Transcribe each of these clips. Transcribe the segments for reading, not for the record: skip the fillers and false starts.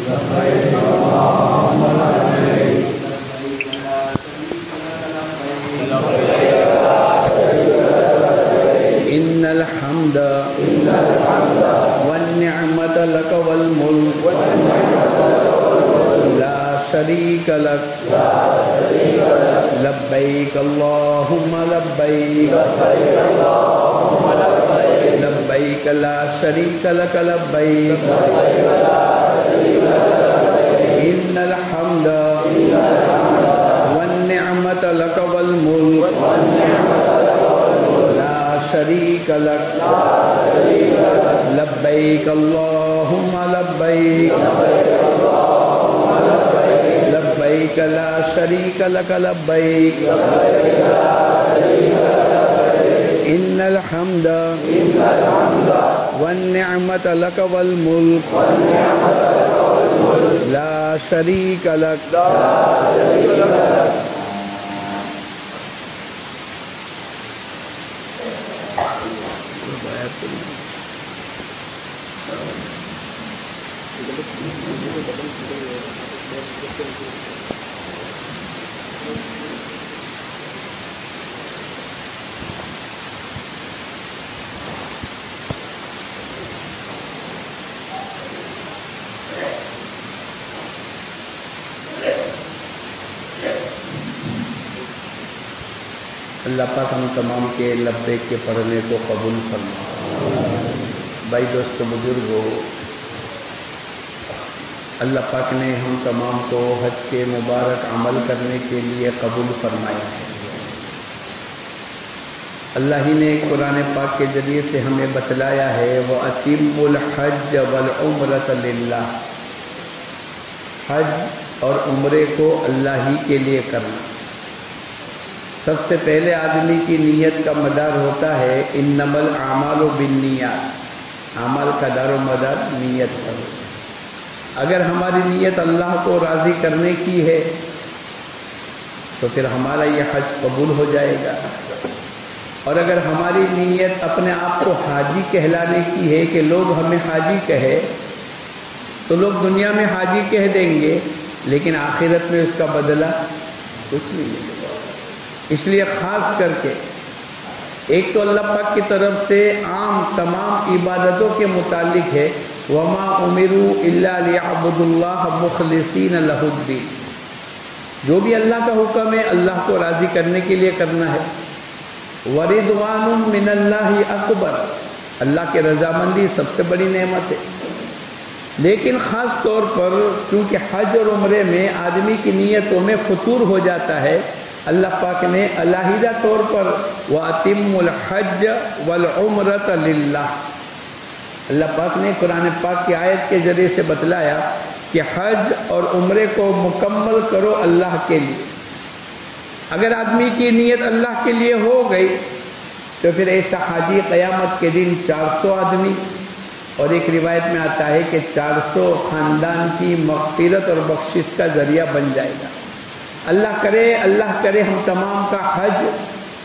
إن الحمد والنعمة لك والملك لا شريك لك لبيك اللهم لبيك لبيك لا شريك لك لبيك إن الحمد والنعمة لك والملك لا شريك لك لبيك اللهم لبيك لبيك لا شريك لك لبيك إن الحمد والنعمة لك والملك لا شريك لك اللہ پاک ہم تمام کے لبیک کے پڑھنے کو قبول فرما۔ بھائی دوستو بزرگو، اللہ پاک نے ہم تمام کو حج کے مبارک عمل کرنے کے لیے قبول فرمایا ہے۔ اللہ ہی نے قرآن پاک کے ذریعے سے ہمیں بتلایا ہے وَأَتِمُّ الْحَجَّ وَالْعُمْرَةَ لِلَّهِ، حج اور عمرے کو اللہ ہی کے لیے کرنا۔ سب سے پہلے آدمی کی نیت کا مدار ہوتا ہے انما الاعمال بالنیات، اعمال کا دار و مدار نیت پر۔ اگر ہماری نیت اللہ کو راضی کرنے کی ہے تو پھر ہمارا یہ حج قبول ہو جائے گا، اور اگر ہماری نیت اپنے آپ کو حاجی کہلانے کی ہے کہ لوگ ہمیں حاجی کہے تو لوگ دنیا میں حاجی کہہ دیں گے، لیکن آخرت میں اس کا بدلہ کچھ نہیں ملے گا۔ اس لیے خاص کر کے ایک تو اللہ پاک کی طرف سے عام تمام عبادتوں کے متعلق ہے وَمَا أُمِرُوا إِلَّا لِيَعْبُدُوا اللَّهَ مُخْلِصِينَ لَهُ الدِّينَ، جو بھی اللہ کا حکم ہے اللہ کو راضی کرنے کے لیے کرنا ہے۔ وَرِضْوَانٌ مِّنَ اللَّهِ أَكْبَرُ، اللہ کی رضامندی سب سے بڑی نعمت ہے۔ لیکن خاص طور پر کیونکہ حج اور عمرے میں آدمی کی نیتوں میں فطور ہو جاتا ہے، اللہ پاک نے علیحدہ طور پر وَأَتِمُّ الْحَجَّ وَالْعُمْرَةَ لِلَّهِ، اللہ پاک نے قرآن پاک کی آیت کے ذریعے سے بتلایا کہ حج اور عمرے کو مکمل کرو اللہ کے لیے۔ اگر آدمی کی نیت اللہ کے لیے ہو گئی تو پھر ایسا حاجی قیامت کے دن 400 آدمی، اور ایک روایت میں آتا ہے کہ 400 خاندان کی مغفرت اور بخشش کا ذریعہ بن جائے گا۔ اللہ کرے ہم تمام کا حج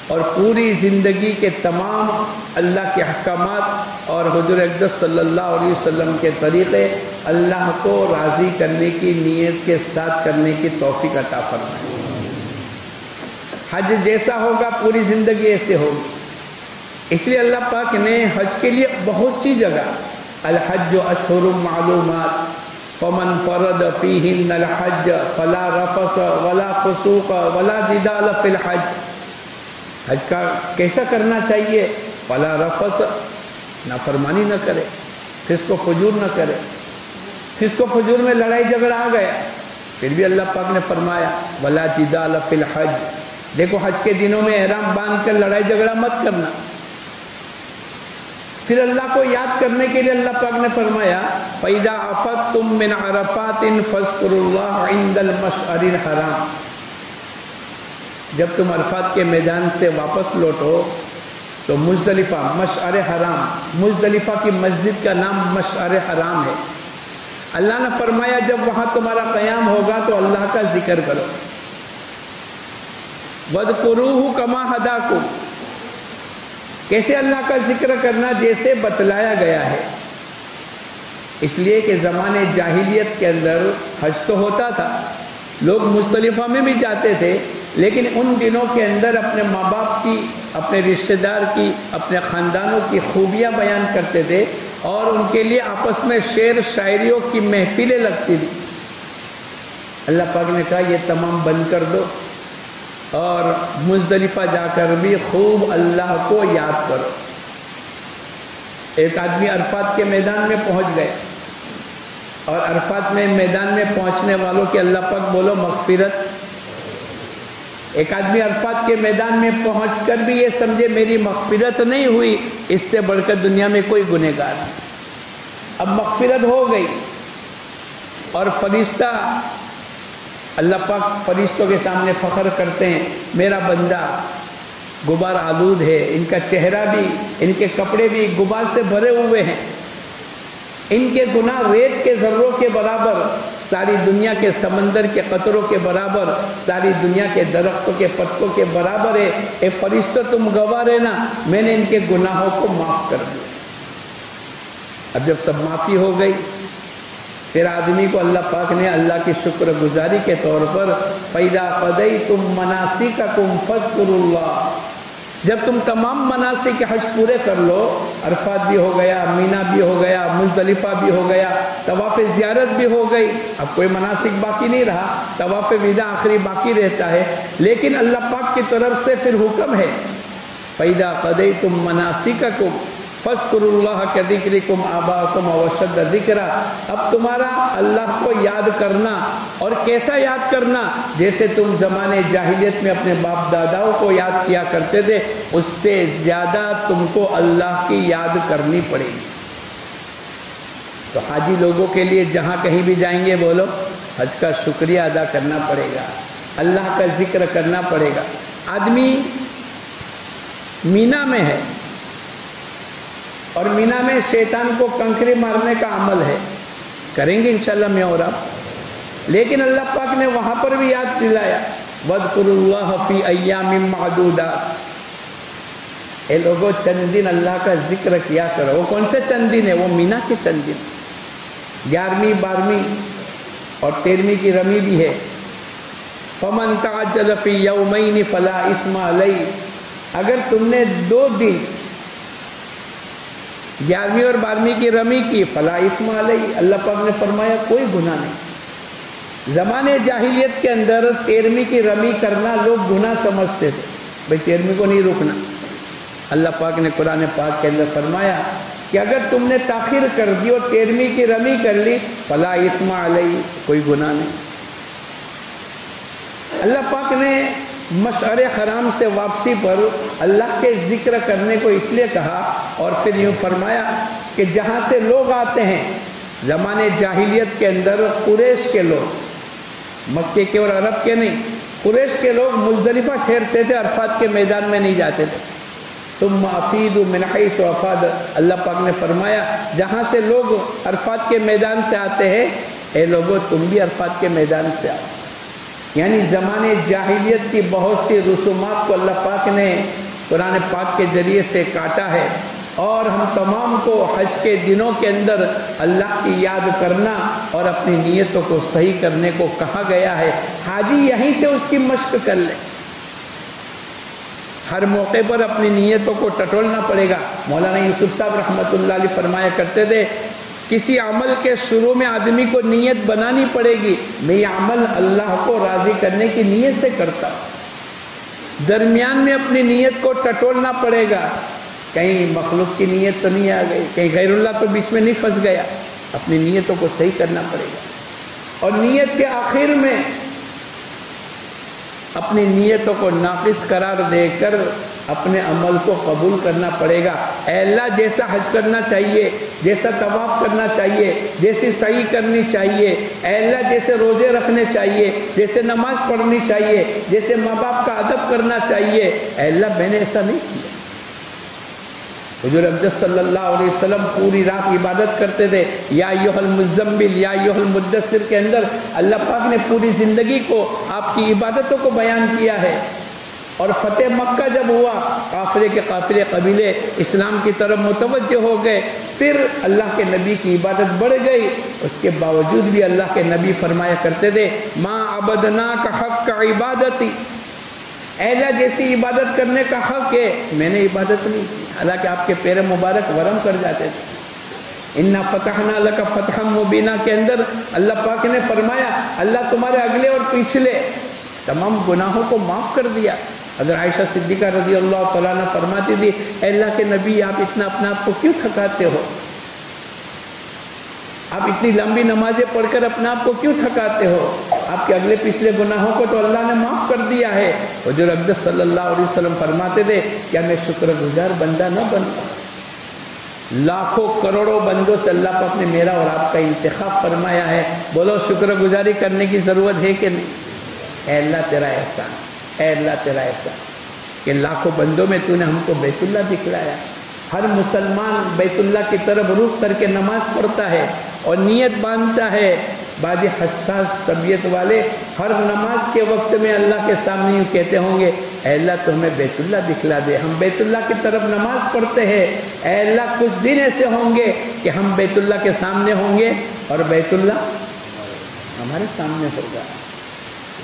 اور پوری زندگی کے تمام اللہ کے احکامات اور حضور اقدس صلی اللہ علیہ وسلم کے طریقے اللہ کو راضی کرنے کی نیت کے ساتھ کرنے کی توفیق عطا فرمائے۔ حج جیسا ہوگا پوری زندگی ایسے ہوگی۔ اس لیے اللہ پاک نے حج کے لیے بہت سی جگہ الحج اشہر معلومات فمن فرد فیہن الحج فلا رفث ولا فسوق ولا جدال فی الحج، حج کا کیسا کرنا چاہیے؟ فلا رفث، نافرمانی نہ کرے، فسق و فجور نہ کرے۔ فسق و فجور میں لڑائی جھگڑا آ گیا، پھر بھی اللہ پاک نے فرمایا ولا جدال فی الحج، دیکھو حج کے دنوں میں احرام باندھ کر لڑائی جھگڑا مت کرنا۔ پھر اللہ کو یاد کرنے کے لیے اللہ پاک نے فرمایا فَإِذَا أَفَضْتُم مِّنْ عَرَفَاتٍ فَاذْكُرُوا اللَّهَ عِندَ الْمَشْعَرِ الْحَرَامِ، جب تم عرفات کے میدان سے واپس لوٹو تو مزدلفہ، مشعر حرام، مزدلفہ کی مسجد کا نام مشعر حرام ہے۔ اللہ نے فرمایا جب وہاں تمہارا قیام ہوگا تو اللہ کا ذکر کرو، وَاذْكُرُوهُ كَمَا هَدَاكُمْ، کیسے اللہ کا ذکر کرنا؟ جیسے بتلایا گیا ہے۔ اس لیے کہ زمانے جاہلیت کے اندر حج تو ہوتا تھا، لوگ مزدلفہ میں بھی جاتے تھے، لیکن ان دنوں کے اندر اپنے ماں باپ کی، اپنے رشتہ دار کی، اپنے خاندانوں کی خوبیاں بیان کرتے تھے، اور ان کے لیے آپس میں شعر شاعریوں کی محفلیں لگتی تھی۔ اللہ پاک نے کہا یہ تمام بند کر دو اور مزدلفہ جا کر بھی خوب اللہ کو یاد کرو۔ ایک آدمی عرفات کے میدان میں پہنچ گئے، اور عرفات میں میدان میں پہنچنے والوں کے اللہ پاک بولو مغفرت۔ ایک آدمی عرفات کے میدان میں پہنچ کر بھی یہ سمجھے میری مغفرت نہیں ہوئی، اس سے بڑھ کر دنیا میں کوئی گنہگار نہیں۔ اب مغفرت ہو گئی، اور فرشتہ، اللہ پاک فرشتوں کے سامنے فخر کرتے ہیں میرا بندہ غبار آلود ہے، ان کا چہرہ بھی، ان کے کپڑے بھی غبار سے بھرے ہوئے ہیں، ان کے گناہ ریت کے ذروں کے برابر، ساری دنیا کے سمندر کے قطروں کے برابر، ساری دنیا کے درختوں کے پتوں کے برابر ہے، اے فرشتہ تم گواہ رہنا میں نے ان کے گناہوں کو معاف کر دیا۔ اب جب سب معافی ہو گئی، پھر آدمی کو اللہ پاک نے اللہ کی شکر گزاری کے طور پر فَإِذَا قَضَيْتُم مَّنَاسِكَكُمْ فَاذْكُرُوا اللَّهَ، جب تم تمام مناسک کے حج پورے کر لو، عرفات بھی ہو گیا، مینا بھی ہو گیا، مزدلفہ بھی ہو گیا، طواف زیارت بھی ہو گئی، اب کوئی مناسک باقی نہیں رہا، طواف وداع آخری باقی رہتا ہے، لیکن اللہ پاک کی طرف سے پھر حکم ہے فَإِذَا قَضَيْتُم مَّنَاسِكَكُمْ فَاذْكُرُوا اللَّهَ كَذِكْرِكُمْ آبَاءَكُمْ أَوْ أَشَدَّ ذِكْرًا، اب تمہارا اللہ کو یاد کرنا، اور کیسا یاد کرنا؟ جیسے تم زمانے جاہلیت میں اپنے باپ داداؤں کو یاد کیا کرتے تھے، اس سے زیادہ تم کو اللہ کی یاد کرنی پڑے گی۔ تو حاجی لوگوں کے لیے جہاں کہیں بھی جائیں گے بولو حج کا شکریہ ادا کرنا پڑے گا، اللہ کا ذکر کرنا پڑے گا۔ آدمی مینا میں ہے، اور مینا میں شیطان کو کنکری مارنے کا عمل ہے، کریں گے انشاءاللہ میں اور آپ، لیکن اللہ پاک نے وہاں پر بھی یاد دلایا وَاذْكُرُوا اللَّهَ فِي أَيَّامٍ مَّعْدُودَاتٍ، اے لوگوں چند دن اللہ کا ذکر کیا کرو۔ وہ کون سے چند دن ہے؟ وہ مینا کے چند دن، 11ویں 12ویں اور 13ویں کی رمی بھی ہے۔ فَمَن تَعَجَّلَ فِي يَوْمَيْنِ فَلَا إِثْمَ عَلَيْهِ، اگر تم نے 2 دن 11ویں اور 12ویں کی رمی کی فلا اثم علیہ، اللہ پاک نے فرمایا کوئی گناہ نہیں۔ زمانے جاہلیت کے اندر 13ویں کی رمی کرنا لوگ گناہ سمجھتے تھے، بھئی 13ویں کو نہیں رکنا۔ اللہ پاک نے قرآن پاک کے اندر فرمایا کہ اگر تم نے تاخیر کر دی اور 13ویں کی رمی کر لی فلا اثم علیہ، کوئی گناہ نہیں۔ اللہ پاک نے مشعر حرام سے واپسی پر اللہ کے ذکر کرنے کو اس لیے کہا، اور پھر یوں فرمایا کہ جہاں سے لوگ آتے ہیں، زمانے جاہلیت کے اندر قریش کے لوگ، مکے کے اور عرب کے نہیں، قریش کے لوگ مزدلفہ ٹھہرتے تھے، عرفات کے میدان میں نہیں جاتے تھے۔ ثم افیدوا من حیث افاض، اللہ پاک نے فرمایا جہاں سے لوگ عرفات کے میدان سے آتے ہیں، اے لوگوں تم بھی عرفات کے میدان سے آؤ۔ یعنی زمانے جاہلیت کی بہت سی رسومات کو اللہ پاک نے قرآن پاک کے ذریعے سے کاٹا ہے، اور ہم تمام کو حج کے دنوں کے اندر اللہ کی یاد کرنا اور اپنی نیتوں کو صحیح کرنے کو کہا گیا ہے۔ حاجی یہیں سے اس کی مشق کر لے، ہر موقع پر اپنی نیتوں کو ٹٹولنا پڑے گا۔ مولانا یوسف صاحب رحمۃ اللہ علیہ فرمایا کرتے تھے کسی عمل کے شروع میں آدمی کو نیت بنانی پڑے گی، میں یہ عمل اللہ کو راضی کرنے کی نیت سے کرتا ہوں۔ درمیان میں اپنی نیت کو ٹٹولنا پڑے گا، کہیں مخلوق کی نیت تو نہیں آ گئی، کہیں غیر اللہ تو بیچ میں نہیں پھنس گیا، اپنی نیتوں کو صحیح کرنا پڑے گا۔ اور نیت کے آخر میں اپنی نیتوں کو ناقص قرار دے کر اپنے عمل کو قبول کرنا پڑے گا۔ اے اللہ جیسا حج کرنا چاہیے، جیسا طواف کرنا چاہیے، جیسی سعی کرنی چاہیے، اے اللہ جیسے روزے رکھنے چاہیے، جیسے نماز پڑھنی چاہیے، جیسے ماں باپ کا ادب کرنا چاہیے، اے اللہ میں نے ایسا نہیں کیا۔ حضور اقدس صلی اللہ علیہ وسلم پوری رات عبادت کرتے تھے، یا ایھا المزمل یا ایھا المدثر کے اندر اللہ پاک نے پوری زندگی کو آپ کی عبادتوں کو بیان کیا ہے۔ اور فتح مکہ جب ہوا، قافلے کے قافلے قبیلے اسلام کی طرف متوجہ ہو گئے، پھر اللہ کے نبی کی عبادت بڑھ گئی. اس کے باوجود بھی اللہ کے نبی فرمایا کرتے تھے ما عبدناک حق عبادتی، اے اللہ جیسی عبادت کرنے کا حق ہے میں نے عبادت نہیں کی. حالانکہ آپ کے پیر مبارک ورم کر جاتے تھے. انا فتحنا لک فتحا مبینا کے اندر اللہ پاک نے فرمایا اللہ تمہارے اگلے اور پچھلے تمام گناہوں کو معاف کر دیا. حضرت عائشہ صدیقہ رضی اللہ تعالیٰ عنہ فرماتی تھی اے اللہ کے نبی آپ اتنا اپنا آپ کو کیوں تھکاتے ہو؟ آپ اتنی لمبی نمازیں پڑھ کر اپنا آپ کو کیوں تھکاتے ہو؟ آپ کے اگلے پچھلے گناہوں کو تو اللہ نے معاف کر دیا ہے. حضور اقدس صلی اللہ علیہ وسلم فرماتے تھے کیا میں شکر گزار بندہ نہ بنتا؟ لاکھوں کروڑوں بندوں سے اللہ پاک نے میرا اور آپ کا انتخاب فرمایا ہے. بولو شکر گزاری کرنے کی ضرورت ہے کہ نہیں؟ اے اللہ تیرا احسان، اے اللہ تیرا احسان کہ لاکھوں بندوں میں تو نے ہم کو بیت اللہ دکھلایا. ہر مسلمان بیت اللہ کی طرف رخ کر کے نماز پڑھتا ہے اور نیت باندھتا ہے. بعض حساس طبیعت والے ہر نماز کے وقت میں اللہ کے سامنے یوں کہتے ہوں گے اے اللہ تو ہمیں بیت اللہ دکھلا دے. ہم بیت اللہ کی طرف نماز پڑھتے ہیں، اے اللہ کچھ دن ایسے ہوں گے کہ ہم بیت اللہ کے سامنے ہوں گے اور بیت اللہ ہمارے سامنے ہوگا.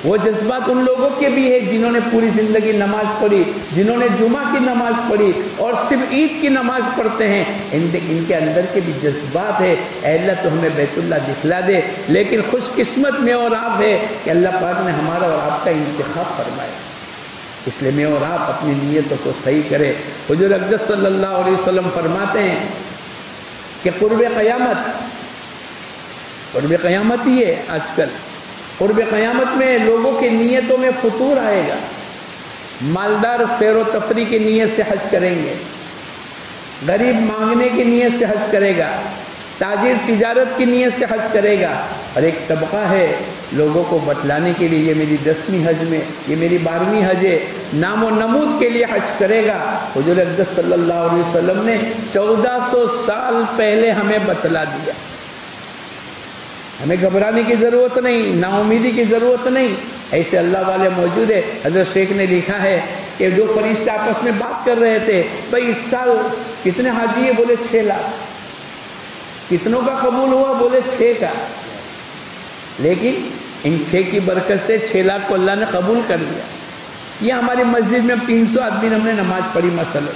وہ جذبات ان لوگوں کے بھی ہے جنہوں نے پوری زندگی نماز پڑھی، جنہوں نے جمعہ کی نماز پڑھی اور صرف عید کی نماز پڑھتے ہیں. ان کے اندر کے بھی جذبات ہے اے اللہ تو ہمیں بیت اللہ دکھلا دے. لیکن خوش قسمت میں اور آپ ہے کہ اللہ پاک نے ہمارا اور آپ کا انتخاب فرمایا. اس لیے میں اور آپ اپنی نیتوں کو صحیح کرے. حضور اقدس صلی اللہ علیہ وسلم فرماتے ہیں کہ قرب قیامت ہی ہے. آج کل قرب قیامت میں لوگوں کی نیتوں میں فطور آئے گا. مالدار سیر و تفریح کی نیت سے حج کریں گے، غریب مانگنے کی نیت سے حج کرے گا، تاجر تجارت کی نیت سے حج کرے گا. اور ایک طبقہ ہے لوگوں کو بتلانے کے لیے یہ میری 10ویں حج میں، یہ میری 12ویں حج ہے، نام و نمود کے لیے حج کرے گا. حضور اقدس صلی اللہ علیہ وسلم نے 1400 سال پہلے ہمیں بتلا دیا. ہمیں گھبرانے کی ضرورت نہیں، نا امیدی کی ضرورت نہیں. ایسے اللہ والے موجود ہے. حضرت شیخ نے لکھا ہے کہ جو فرشتے آپس میں بات کر رہے تھے بھائی اس سال کتنے حاجی ہے؟ بولے 6 لاکھ. کتنوں کا قبول ہوا؟ بولے 6 کا. لیکن ان 6 کی برکت سے 6 لاکھ کو اللہ نے قبول کر لیا. یہ ہماری مسجد میں 300 آدمی ہم نے نماز پڑھی مثلا.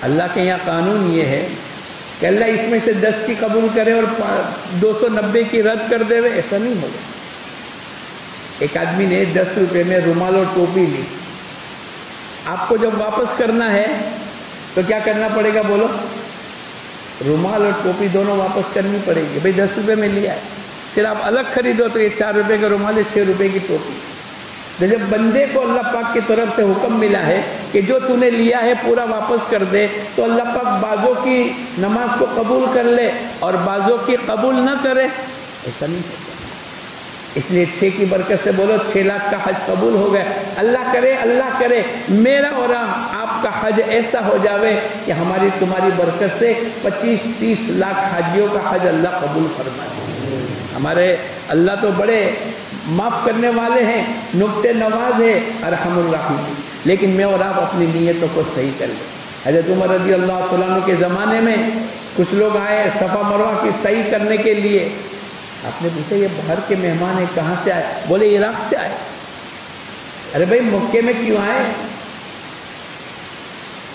اللہ کے یہاں قانون یہ ہے کہ اللہ اس میں سے 10 کی قبول کرے اور 290 کی رد کر دے. ایسا نہیں ہوگا. ایک آدمی نے 10 روپے میں رومال اور ٹوپی لی. آپ کو جب واپس کرنا ہے تو کیا کرنا پڑے گا؟ بولو. رومال اور ٹوپی دونوں واپس کرنی پڑے گی. بھئی 10 روپے میں لیا ہے، پھر آپ الگ خریدو تو یہ 4 روپے کا رومال ہے، 6 روپے کی ٹوپی. جب بندے کو اللہ پاک کی طرف سے حکم ملا ہے کہ جو تو نے لیا ہے پورا واپس کر دے، تو اللہ پاک بعضوں کی نماز کو قبول کر لے اور بعضوں کی قبول نہ کرے. ایسا نہیں ہوتا. اس لیے 6 کی برکت سے بولو 6 لاکھ کا حج قبول ہو گیا. اللہ کرے میرا اور آپ کا حج ایسا ہو جاوے کہ ہماری تمہاری برکت سے 25-30 لاکھ حاجیوں کا حج اللہ قبول فرمائے. ہمارے اللہ تو بڑے معاف کرنے والے ہیں، نکتے نواز ہے، ارحم الراحمین. لیکن میں اور آپ اپنی نیتوں کو صحیح کر لیں. حضرت عمر رضی اللہ تعالیٰ عنہ کے زمانے میں کچھ لوگ آئے صفا مروہ کی صحیح کرنے کے لیے. آپ نے پوچھا یہ باہر کے مہمان ہیں، کہاں سے آئے؟ بولے عراق سے آئے. ارے بھائی مکے میں کیوں آئے؟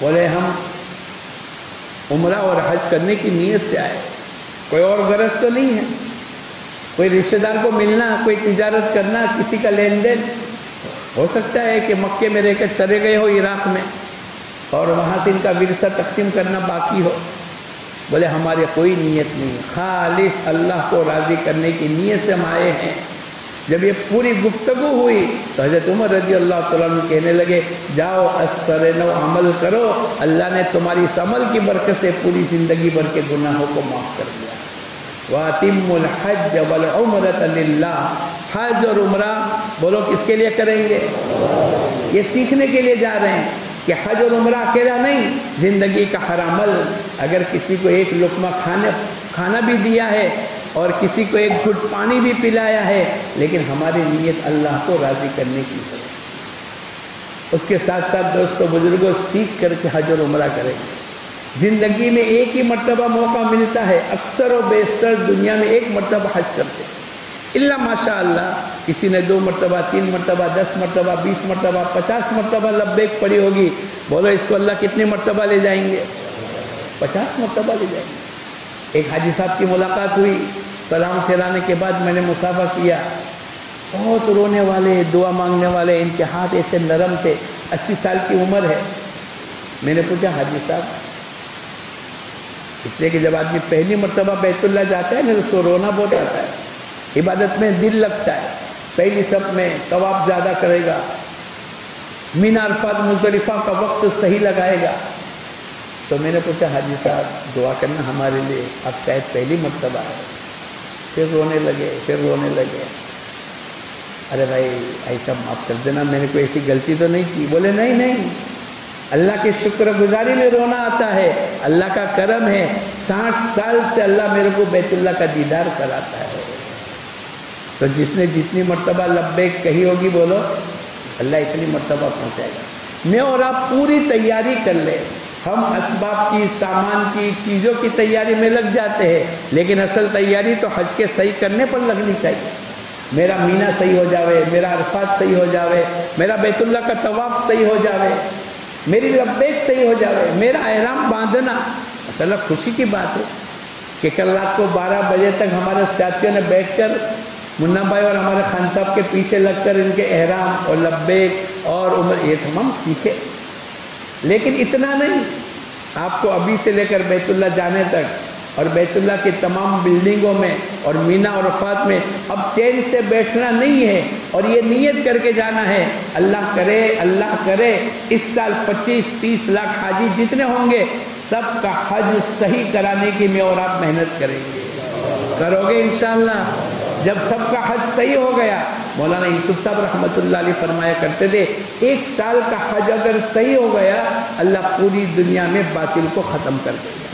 بولے ہم عمرہ اور حج کرنے کی نیت سے آئے، کوئی اور غرض تو نہیں ہے. کوئی رشتہ دار کو ملنا، کوئی تجارت کرنا، کسی کا لین دین. ہو سکتا ہے کہ مکے میں رہ کر چلے گئے ہو عراق میں اور وہاں سے ان کا ورثہ تقسیم کرنا باقی ہو. بولے ہمارے کوئی نیت نہیں، خالص اللہ کو راضی کرنے کی نیت سے ہم آئے ہیں. جب یہ پوری گفتگو ہوئی تو حضرت عمر رضی اللہ تعالیٰ عنہ کہنے لگے جاؤ اثر نو عمل کرو، اللہ نے تمہاری اس عمل کی برکت سے پوری زندگی بھر کے گناہوں کو معاف کر دیا. وَأَتِمُّ الْحَجَّ وَالْعُمْرَةَ لِلَّهِ. حج اور عمرہ بولو کس کے لیے کریں گے؟ یہ سیکھنے کے لیے جا رہے ہیں کہ حج اور عمرہ اکیلا نہیں، زندگی کا ہر عمل. اگر کسی کو ایک لقمہ کھانا بھی دیا ہے اور کسی کو ایک گھٹ پانی بھی پلایا ہے، لیکن ہماری نیت اللہ کو راضی کرنے کی ہے. اس کے ساتھ ساتھ دوستو بزرگوں سیکھ کر کے حج اور عمرہ کریں گے. زندگی میں ایک ہی مرتبہ موقع ملتا ہے، اکثر و بیشتر دنیا میں ایک مرتبہ حج کرتے ہیں، الا ماشاء اللہ کسی نے 2 مرتبہ 3 مرتبہ 10 مرتبہ 20 مرتبہ 50 مرتبہ لبیک پڑھی ہوگی، بولو اس کو اللہ کتنے مرتبہ لے جائیں گے؟ 50 مرتبہ لے جائیں گے۔ ایک حاجی صاحب کی ملاقات ہوئی، سلام پھیرانے کے بعد میں نے مصافحہ کیا، بہت رونے والے، دعا مانگنے والے، ان کے ہاتھ ایسے نرم تھے، 80 سال کی عمر ہے۔ میں نے پوچھا حاجی صاحب، اس لیے کہ جب آدمی پہلی مرتبہ بیت اللہ جاتا ہے نا تو اس کو رونا بہت آتا ہے، عبادت میں دل لگتا ہے، پہلی صف میں طواف زیادہ کرے گا، مینا عرفات مزدلفہ کا وقت صحیح لگائے گا۔ تو میں نے پوچھا حاجی صاحب دعا کرنا ہمارے لیے، اب شاید پہلی مرتبہ ہے۔ پھر رونے لگے، ارے بھائی ایسا معاف کر دینا، میں نے کوئی ایسی غلطی تو نہیں کی۔ بولے نہیں، اللہ کے شکر گزاری میں رونا آتا ہے، اللہ کا کرم ہے، 60 سال سے اللہ میرے کو بیت اللہ کا دیدار کراتا ہے۔ تو جس نے جتنی مرتبہ لبیک کہی ہوگی بولو اللہ اتنی مرتبہ پہنچائے گا۔ میں اور آپ پوری تیاری کر لیں، ہم اسباب کی، سامان کی، چیزوں کی تیاری میں لگ جاتے ہیں، لیکن اصل تیاری تو حج کے صحیح کرنے پر لگنی چاہیے۔ میرا مینا صحیح ہو جاوے، میرا عرفات صحیح ہو جاوے، میرا بیت اللہ کا طواف صحیح ہو جاوے، میری لبیک صحیح ہو جاوے، میرا احرام باندھنا۔ اصل خوشی کی بات ہے کہ کل رات کو 12 بجے تک ہمارے ساتھیوں نے بیٹھ کر منا بھائی اور ہمارے خان صاحب کے پیچھے لگ کر ان کے احرام اور لبیک اور عمر یہ تمام سیکھے، لیکن اتنا نہیں، آپ کو ابھی سے لے کر بیت اللہ جانے تک اور بیت اللہ کی تمام بلڈنگوں میں اور مینا اور عرفات میں اب چین سے بیٹھنا نہیں ہے، اور یہ نیت کر کے جانا ہے اللہ کرے اس سال 25-30 لاکھ حاجی جتنے ہوں گے سب کا حج صحیح کرانے کی میں اور آپ محنت کریں گے، کرو گے انشاءاللہ۔ جب سب کا حج صحیح ہو گیا، مولانا یوسف صاحب رحمۃ اللہ علیہ فرمایا کرتے تھے 1 سال کا حج اگر صحیح ہو گیا اللہ پوری دنیا میں باطل کو ختم کر دے گا۔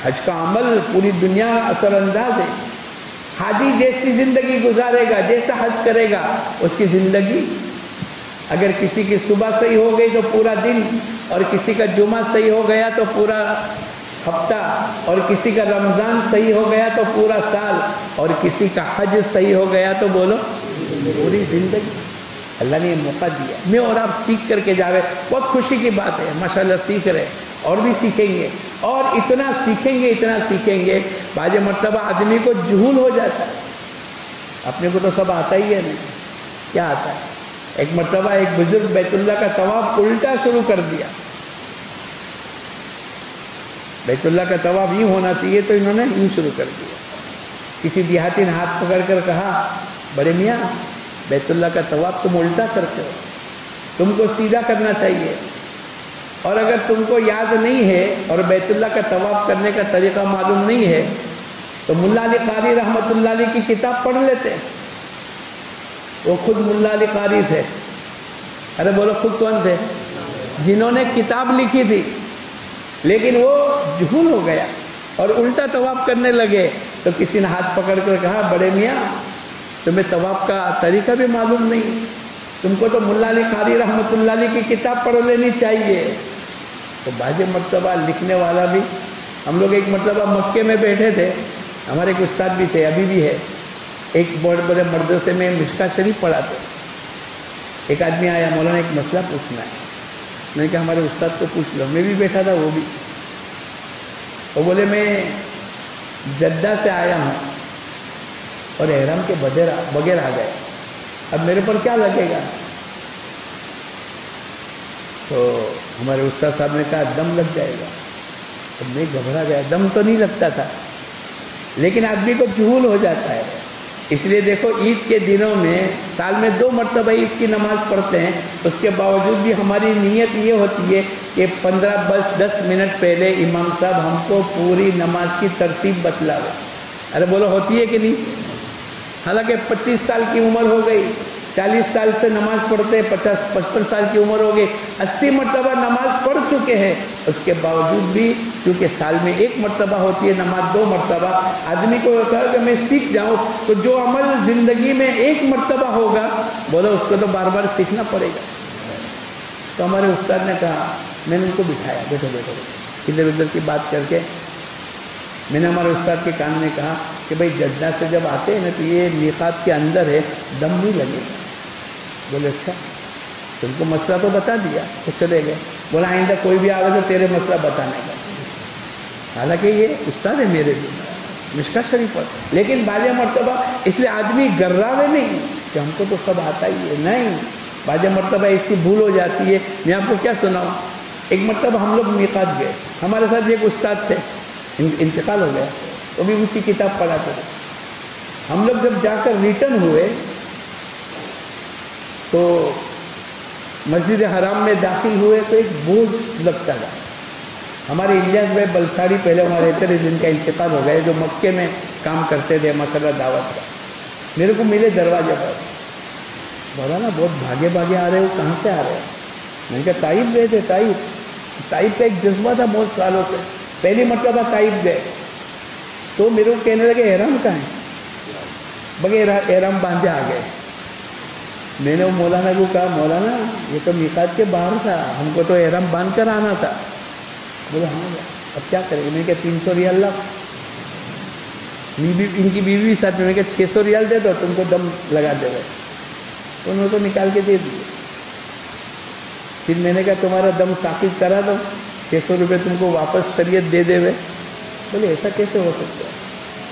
حج کا عمل پوری دنیا اثر انداز ہے۔ حاجی جیسی زندگی گزارے گا، جیسا حج کرے گا اس کی زندگی، اگر کسی کی صبح صحیح ہو گئی تو پورا دن، اور کسی کا جمعہ صحیح ہو گیا تو پورا ہفتہ، اور کسی کا رمضان صحیح ہو گیا تو پورا سال، اور کسی کا حج صحیح ہو گیا تو بولو پوری زندگی۔ اللہ نے یہ موقع دیا، میں اور آپ سیکھ کر کے جاوے، بہت خوشی کی بات ہے، ماشاءاللہ سیکھ رہے، اور بھی سیکھیں گے، اور اتنا سیکھیں گے بعض مرتبہ آدمی کو جہول ہو جاتا ہے، اپنے کو تو سب آتا ہی ہے، نہیں کیا آتا ہے۔ ایک مرتبہ ایک بزرگ بیت اللہ کا طواف الٹا شروع کر دیا، بیت اللہ کا طواف یوں ہونا چاہیے تو انہوں نے یوں شروع کر دیا۔ کسی دیہاتی نے ہاتھ پکڑ کر کہا بڑے میاں بیت اللہ کا طواف تم الٹا کرتے ہو، تم کو سیدھا کرنا چاہیے، اور اگر تم کو یاد نہیں ہے اور بیت اللہ کا طواف کرنے کا طریقہ معلوم نہیں ہے تو ملا علی قاری رحمۃ اللہ علیہ کی کتاب پڑھ لیتے، وہ خود ملا علی قاری تھے، ارے بولو خود کون تھے؟ جنہوں نے کتاب لکھی تھی، لیکن وہ جہول ہو گیا اور الٹا طواف کرنے لگے، تو کسی نے ہاتھ پکڑ کر کہا بڑے میاں تمہیں طواف کا طریقہ بھی معلوم نہیں، تم کو تو ملا علی قاری رحمۃ اللہ علیہ کی کتاب پڑھ لینی چاہیے۔ تو بعض مرتبہ لکھنے والا بھی، ہم لوگ ایک مرتبہ مکے میں بیٹھے تھے، ہمارے ایک استاد بھی تھے، ابھی بھی ہے، ایک بہت بڑے مدرسے میں مشکات شریف پڑھاتے، ایک آدمی آیا مولانا ایک مسئلہ پوچھنا ہے، میں نے کہا ہمارے استاد کو پوچھ لو، میں بھی بیٹھا تھا وہ بھی، وہ بولے میں جدہ سے آیا ہوں اور احرام کے بغیر آ گئے، اب میرے پر کیا لگے گا؟ تو ہمارے استاد صاحب نے کہا دم لگ جائے گا، اب میں گھبرا گیا، دم تو نہیں لگتا تھا، لیکن آدمی کو جہول ہو جاتا ہے۔ اس لیے دیکھو عید کے دنوں میں سال میں 2 مرتبہ عید کی نماز پڑھتے ہیں، اس کے باوجود بھی ہماری نیت یہ ہوتی ہے کہ 15-10 منٹ پہلے امام صاحب ہم کو پوری نماز کی ترتیب بتلاوے۔ ارے بولو ہوتی ہے کہ نہیں؟ حالانکہ 25 سال کی عمر ہو گئی، 40 سال سے نماز پڑھتے، 50-55 سال کی عمر ہو گئی، 80 مرتبہ نماز پڑھ چکے ہیں، اس کے باوجود بھی کیونکہ سال میں 1 مرتبہ ہوتی ہے نماز، 2 مرتبہ آدمی کو ہوتا ہے کہ میں سیکھ جاؤں، تو جو عمل زندگی میں 1 مرتبہ ہوگا بولو اس کو تو بار بار سیکھنا پڑے گا۔ تو ہمارے استاد نے کہا، میں نے ان کو بٹھایا، بیٹھو ادھر ادھر کی بات کر کے میں نے ہمارے استاد کے کان میں کہا کہ بھائی جدہ سے جب آتے ہیں نا تو یہ میقات کے اندر ہے، دم نہیں لگے گا۔ بولے اچھا، تم کو مسئلہ تو بتا دیا، تو چلے گئے۔ بولا آئندہ کوئی بھی آگے تو تیرے مسئلہ بتانے کا، حالانکہ یہ استاد ہے میرے بھی، مشکات شریف پر، لیکن بعض مرتبہ اس لیے آدمی گراوے نہیں کہ ہم کو تو سب آتا ہی ہے، نہیں، بعض مرتبہ اس کی بھول ہو جاتی ہے۔ میں آپ کو کیا سناؤں، ایک مرتبہ ہم لوگ میقات گئے، ہمارے ساتھ ایک استاد تھے، انتقال ہو گیا، وہ بھی اس کی کتاب پڑھاتے تھے۔ ہم لوگ جب جا کر ریٹرن ہوئے تو مسجد حرام میں داخل ہوئے تو ایک بوجھ لگتا تھا۔ ہمارے الیاس بھائی بلساڑی پہلے وہاں رہتے تھے، جن کا انتقال ہو گیا، جو مکے میں کام کرتے تھے مسئلہ دعوت کا، میرے کو ملے دروازے پر، بولا نا بہت بھاگے بھاگے آ رہے ہو، کہاں سے آ رہے ہو؟ میں نے کہا طائف گئے تھے، طائف کا ایک جذبہ تھا بہت سالوں سے، پہلی مرتبہ طائف گئے تو میرے کو کہنے لگے احرام کہاں ہے؟ بغیر احرام باندھے آ گئے۔ میں نے وہ مولانا کو کہا مولانا یہ تو میقات کے باہر تھا، ہم کو تو احرام باندھ کر آنا تھا۔ بولے ہاں اب کیا کریں گے؟ میں نے کہا 300 ریال لاؤ، ان کی بیوی ساتھ میں، نے کہا 600 ریال دے دو، تم کو دم لگا دے رہے، تو انہوں نے تو نکال کے دے دیے۔ پھر میں نے کہا تمہارا دم ثابت کرا دو، 600 روپے تم کو واپس شریعت دے دے ہوئے۔ بولے ایسا کیسے ہو سکتا ہے؟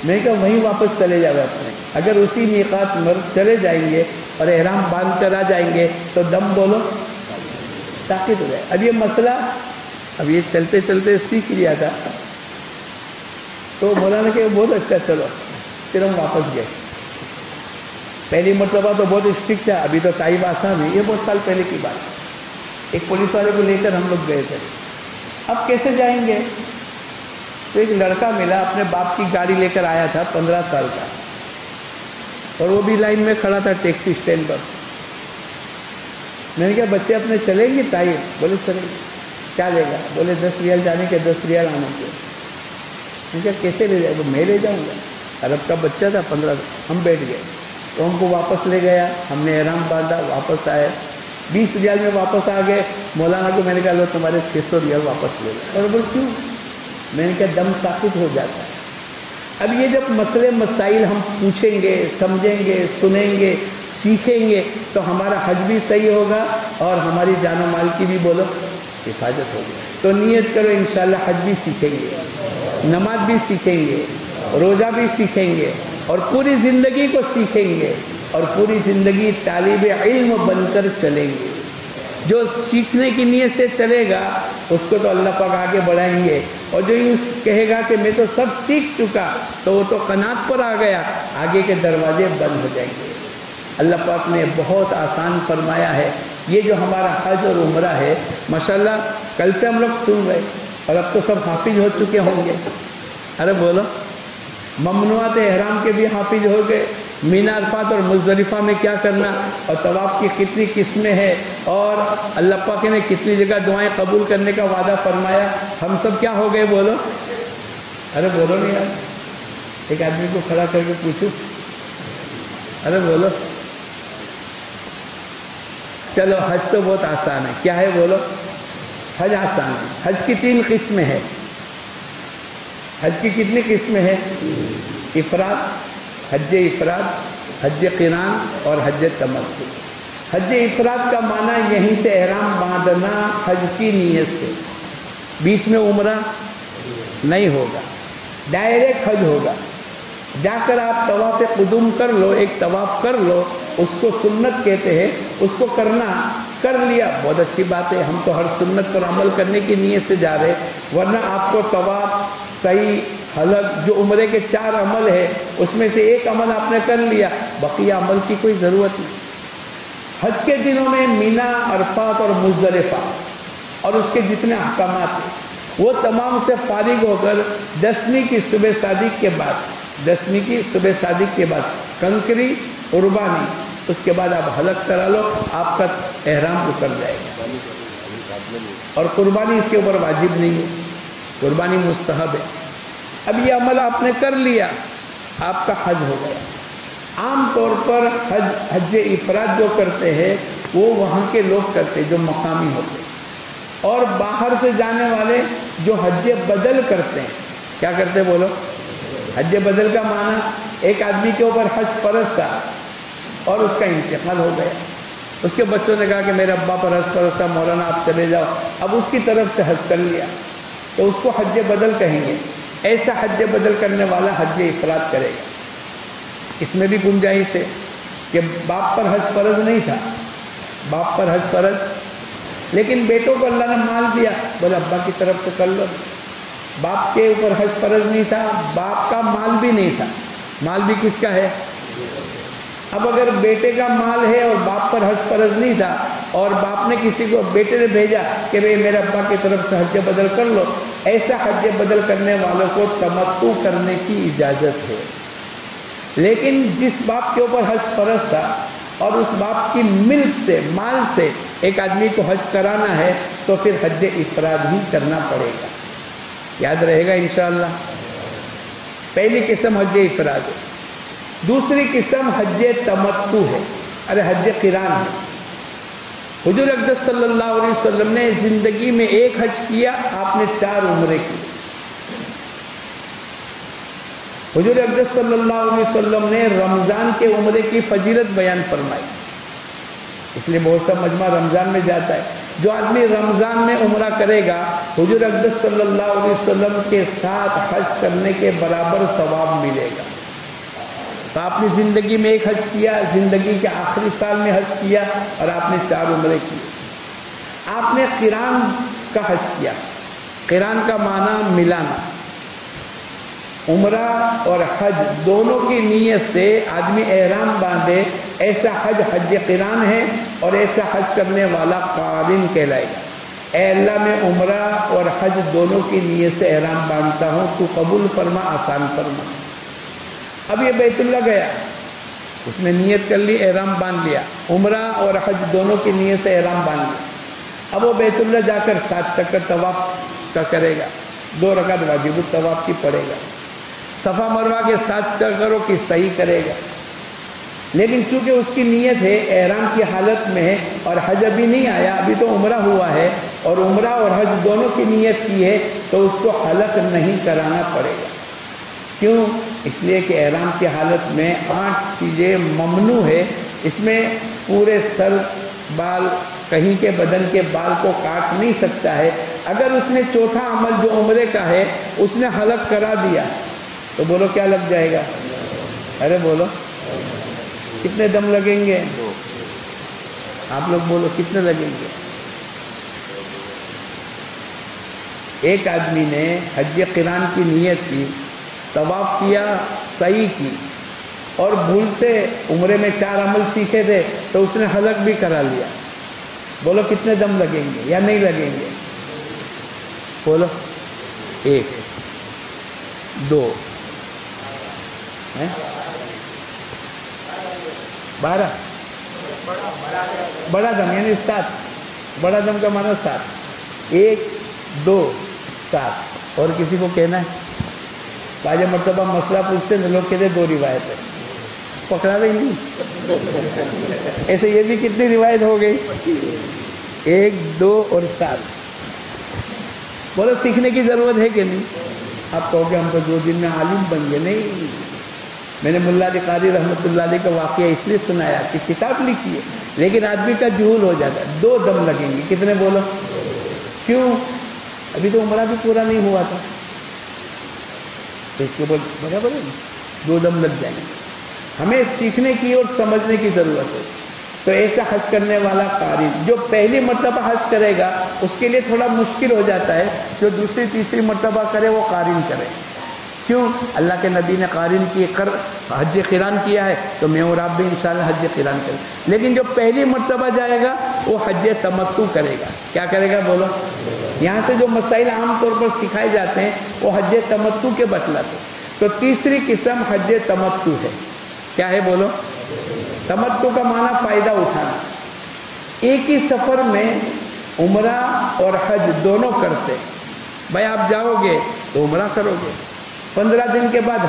میں نے کہا وہیں واپس چلے جاؤ اپنے، اگر اسی میقات پر چلے جائیں گے اور احرام باندھ کر آ جائیں گے تو دم بولو ثابت ہو جائے۔ اب یہ مسئلہ اب یہ چلتے چلتے سیکھ لیا تھا، تو مولانا کہ بہت اچھا، چلو پھر ہم واپس گئے۔ پہلی مرتبہ تو بہت اسٹرکٹ تھا، ابھی تو طائف آسان ہے، یہ بہت سال پہلے کی بات ہے۔ ایک پولیس والے کو لے کر ہم لوگ گئے تھے، اب کیسے جائیں گے؟ تو ایک لڑکا ملا، اپنے باپ کی گاڑی لے کر آیا تھا، 15 سال کا، اور وہ بھی لائن میں کھڑا تھا ٹیکسی اسٹینڈ پر۔ میں نے کہا بچے اپنے چلیں گے طائف؟ بولے چلیں گے۔ کیا لے گا؟ بولے 10 ریال جانے کے، 10 ریال آنے کے۔ میں نے کہا کیسے لے جائے گا؟ میں لے جاؤں گا، عرب کا بچہ تھا 15۔ ہم بیٹھ گئے تو ہم کو واپس لے گیا، ہم نے احرام باندھا، واپس آئے، 20 ریال میں واپس آ گئے۔ مولانا کو میں نے کہا لو تمہارے 600 ریال واپس لے گئے۔ اور بول کیوں؟ میں نے کہا دم ثابت ہو جاتا ہے۔ اب یہ جب مسئلے مسائل ہم پوچھیں گے، سمجھیں گے، سنیں گے، سیکھیں گے تو ہمارا حج بھی صحیح ہوگا اور ہماری جان و مال کی بھی بولو حفاظت ہوگی۔ تو نیت کرو انشاءاللہ حج بھی سیکھیں گے، نماز بھی سیکھیں گے، روزہ بھی سیکھیں گے، اور پوری زندگی کو سیکھیں گے، اور پوری زندگی طالب علم بن کر چلیں گے۔ جو سیکھنے کی نیت سے چلے گا اس کو تو اللہ پاک آگے بڑھائیں گے، اور جو یوں کہے گا کہ میں تو سب سیکھ چکا تو وہ تو قناعت پر آ گیا، آگے کے دروازے بند ہو جائیں گے۔ اللہ پاک نے بہت آسان فرمایا ہے۔ یہ جو ہمارا حج اور عمرہ ہے، ماشاءاللہ کل سے ہم لوگ سن رہے، اور اب تو سب حافظ ہو چکے ہوں گے۔ ارے بولو، ممنوعات احرام کے بھی حافظ ہو گئے، مینا عرفات اور مزدلفہ میں کیا کرنا، اور طواف کی کتنی قسمیں ہیں، اور اللہ پاک نے کتنی جگہ دعائیں قبول کرنے کا وعدہ فرمایا، ہم سب کیا ہو گئے بولو؟ ارے بولو نہیں یار، ایک آدمی کو کھڑا کر کے پوچھو، ارے بولو۔ چلو حج تو بہت آسان ہے، کیا ہے بولو؟ حج آسان ہے۔ حج کی 3 قسمیں ہیں۔ حج کی کتنی قسمیں ہیں؟ افراد، حج افراد، حج قران اور حج تمتع۔ حج افراد کا معنی یہیں سے احرام باندھنا حج کی نیت سے، بیچ میں عمرہ نہیں ہوگا، ڈائریکٹ حج ہوگا۔ جا کر آپ طواف قدوم کر لو، ایک طواف کر لو، اس کو سنت کہتے ہیں، اس کو کرنا، کر لیا بہت اچھی بات ہے، ہم تو ہر سنت پر عمل کرنے کی نیت سے جا رہے، ورنہ آپ کو طواف، صحیح، حلق، جو عمرے کے 4 عمل ہے اس میں سے ایک عمل آپ نے کر لیا، بقیہ عمل کی کوئی ضرورت نہیں۔ حج کے دنوں میں مینا، عرفات اور مزدلفہ اور اس کے جتنے احکامات ہیں وہ تمام سے فارغ ہو کر 10ویں کی صبح صادق کے بعد، 10ویں کی صبح صادق کے بعد کنکری، قربانی، اس کے بعد آپ حلق کرا لو، آپ کا احرام اتر جائے گا۔ اور قربانی اس کے اوپر واجب نہیں ہے، قربانی مستحب ہے۔ اب یہ عمل آپ نے کر لیا، آپ کا حج ہو گیا۔ عام طور پر حج افراد جو کرتے ہیں وہ وہاں کے لوگ کرتے جو مقامی ہوتے، اور باہر سے جانے والے جو حج بدل کرتے ہیں. کیا کرتے بولو؟ حج بدل کا معنی ایک آدمی کے اوپر حج فرض تھا اور اس کا انتقال ہو گیا. اس کے بچوں نے کہا کہ میرے ابا پر حج فرض تھا، مولانا آپ چلے جاؤ. اب اس کی طرف سے حج کر لیا تو اس کو حج بدل کہیں گے. ایسا حج بدل کرنے والا حج افراد کرے گا. اس میں بھی گنجائش ہے کہ باپ پر حج فرض نہیں تھا، باپ پر حج فرض، لیکن بیٹوں کو اللہ نے مال دیا، بولے ابا کی طرف سے کر لو. باپ کے اوپر حج فرض نہیں تھا، باپ کا مال بھی نہیں تھا. مال بھی کس کا ہے؟ اب اگر بیٹے کا مال ہے اور باپ پر حج فرض نہیں تھا اور باپ نے کسی کو، بیٹے نے بھیجا کہ بھئی میرے ابا کی طرف سے حج بدل کر لو، ایسا حج بدل کرنے والوں کو تمتع کرنے کی اجازت ہے. لیکن جس باپ کے اوپر حج فرض تھا اور اس باپ کی ملک سے، مال سے ایک آدمی کو حج کرانا ہے تو پھر حج افراد ہی کرنا پڑے گا. یاد رہے گا انشاءاللہ. پہلی قسم حج افراد ہے. دوسری قسم حج تمتع ہے. ارے حج قران ہے. حضور اقدس صلی اللہ علیہ وسلم نے زندگی میں ایک حج کیا، آپ نے 4 عمرے کی. حضور اقدس صلی اللہ علیہ وسلم نے رمضان کے عمرے کی فضیلت بیان فرمائی. اس لیے بہت سا مجمع رمضان میں جاتا ہے. جو آدمی رمضان میں عمرہ کرے گا حضور اقدس صلی اللہ علیہ وسلم کے ساتھ حج کرنے کے برابر ثواب ملے گا. تو آپ نے زندگی میں ایک حج کیا، زندگی کے آخری سال میں حج کیا اور آپ نے 4 عمرے کیے. آپ نے قران کا حج کیا. قران کا معنی ملانا. عمرہ اور حج دونوں کی نیت سے آدمی احرام باندھے، ایسا حج حج قران ہے اور ایسا حج کرنے والا قارن کہلائے گا. اے اللہ میں عمرہ اور حج دونوں کی نیت سے احرام باندھتا ہوں، تو قبول فرما، آسان فرما. اب یہ بیت اللہ گیا، اس نے نیت کر لی، احرام باندھ لیا، عمرہ اور حج دونوں کی نیت سے احرام باندھ لیا. اب وہ بیت اللہ جا کر 7 چکر طواف کا کرے گا، 2 رکعت واجب الطواف کی پڑھے گا، صفا مروہ کے 7 چکروں کی صحیح کرے گا. لیکن چونکہ اس کی نیت ہے، احرام کی حالت میں ہے اور حج ابھی نہیں آیا، ابھی تو عمرہ ہوا ہے اور عمرہ اور حج دونوں کی نیت کی ہے، تو اس کو حلق نہیں کرانا پڑے گا. کیوں؟ اس لیے کہ احرام کی حالت میں 8 چیزیں ممنوع ہے. اس میں پورے سر، بال، کہیں کے بدن کے بال کو کاٹ نہیں سکتا ہے. اگر اس نے چوتھا عمل جو عمرے کا ہے اس نے حلق کرا دیا تو بولو کیا لگ جائے گا؟ ارے بولو کتنے دم لگیں گے؟ آپ لوگ بولو کتنے لگیں گے؟ ایک آدمی نے حج قران کی نیت کی، طواف کیا، صحیح کی، اور بھول سے عمرے میں 4 عمل سیکھے تھے تو اس نے حلق بھی کرا لیا. بولو کتنے دم لگیں گے یا نہیں لگیں گے؟ بولو 1 2 12. بڑا دم یعنی 7. بڑا دم کا معنی 7. 1 2 7. اور کسی کو کہنا ہے؟ بعض مرتبہ مسئلہ پوچھتے ہیں لوگ کہتے 2 روایت ہے، پکڑا رہی نہیں. ایسے یہ بھی کتنی روایت ہو گئی؟ 1 2 اور 7. بولو سیکھنے کی ضرورت ہے کہ نہیں؟ آپ کہو کہ ہم تو 2 دن میں عالم بن گئے. نہیں، میں نے ملا علی قاری رحمۃ اللہ علیہ کا واقعہ اس لیے سنایا کہ کتاب لکھی ہے لیکن آدمی کا جھول ہو جاتا ہے. 2 دم لگیں گے. کتنے بولو؟ کیوں؟ ابھی تو عمرہ بھی پورا نہیں ہوا تھا. اس کے بعد برابر ہے 2 دم لگ جائیں گے. ہمیں سیکھنے کی اور سمجھنے کی ضرورت ہے. تو ایسا حج کرنے والا قاری جو پہلی مرتبہ حج کرے گا اس کے لیے تھوڑا مشکل ہو جاتا ہے، جو دوسری تیسری مرتبہ کرے وہ قارن کرے. کیوں؟ اللہ کے نبی نے قارن کی حج قران کیا ہے تو میں اور آپ بھی انشاءاللہ حج قران کریں. لیکن جو پہلی مرتبہ جائے گا وہ حج تمتع کرے گا. کیا کرے گا بولو؟ یہاں سے جو مسائل عام طور پر سکھائے جاتے ہیں وہ حج تمتع کے بتلاتے. تو تیسری قسم حج تمتع ہے. کیا ہے بولو؟ تمتع کا معنی فائدہ اٹھانا. ایک ہی سفر میں عمرہ اور حج دونوں کرتے. بھائی آپ جاؤ گے تو عمرہ کرو گے، 15 دن کے بعد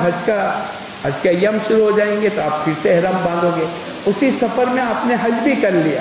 حج کے ایام شروع ہو جائیں گے تو آپ پھر سے احرام باندھو گے. اسی سفر میں آپ نے حج بھی کر لیا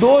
2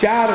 4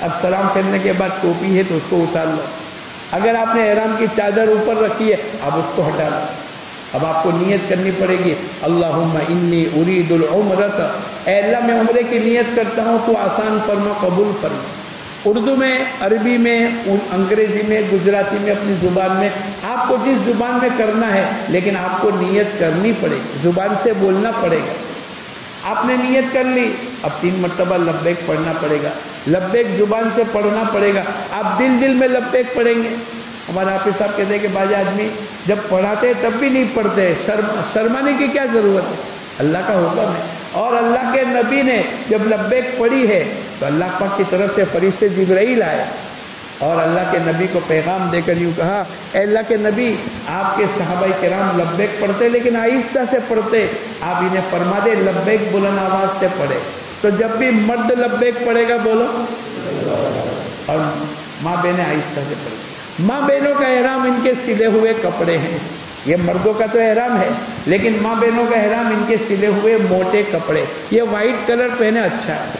اب سلام کرنے کے بعد ٹوپی ہے تو اس کو اتار لو. اگر آپ نے احرام کی چادر اوپر رکھی ہے اب اس کو ہٹا لو. اب آپ کو نیت کرنی پڑے گی اللہم انی ارید العمرۃ، اے اللہ میں عمرے کی نیت کرتا ہوں، تو آسان فرما، قبول فرما. اردو میں، عربی میں، انگریزی میں، گجراتی میں، اپنی زبان میں، آپ کو جس زبان میں کرنا ہے، لیکن آپ کو نیت کرنی پڑے گی، زبان سے بولنا پڑے گا. آپ نے نیت کر لی، اب 3 مرتبہ لبیک پڑھنا پڑے گا. لبیک زبان سے پڑھنا پڑے گا، آپ دل میں لبیک پڑھیں گے. ہمارے حافظ صاحب کہتے ہیں کہ بعض آدمی جب پڑھاتے تب بھی نہیں پڑھتے، شرمانے کی کیا ضرورت ہے، اللہ کا حکم ہے. اور اللہ کے نبی نے جب لبیک پڑھی ہے تو اللہ پاک کی طرف سے فرشتے جبرائیل آئے اور اللہ کے نبی کو پیغام دے کر یوں کہا، اے اللہ کے نبی، آپ کے صحابہ کرام لبیک پڑھتے لیکن آہستہ سے پڑھتے، آپ انہیں فرما دے لبیک بلند آواز سے پڑھے. تو جب بھی مرد لبیک پڑھے گا بولو، اور ماں بہنیں آہستہ سے پڑھیں. ماں بہنوں کا احرام ان کے سلے ہوئے کپڑے ہیں. یہ مردوں کا تو احرام ہے لیکن ماں بہنوں کا احرام ان کے سلے ہوئے موٹے کپڑے. یہ وائٹ کلر پہنے اچھا ہے،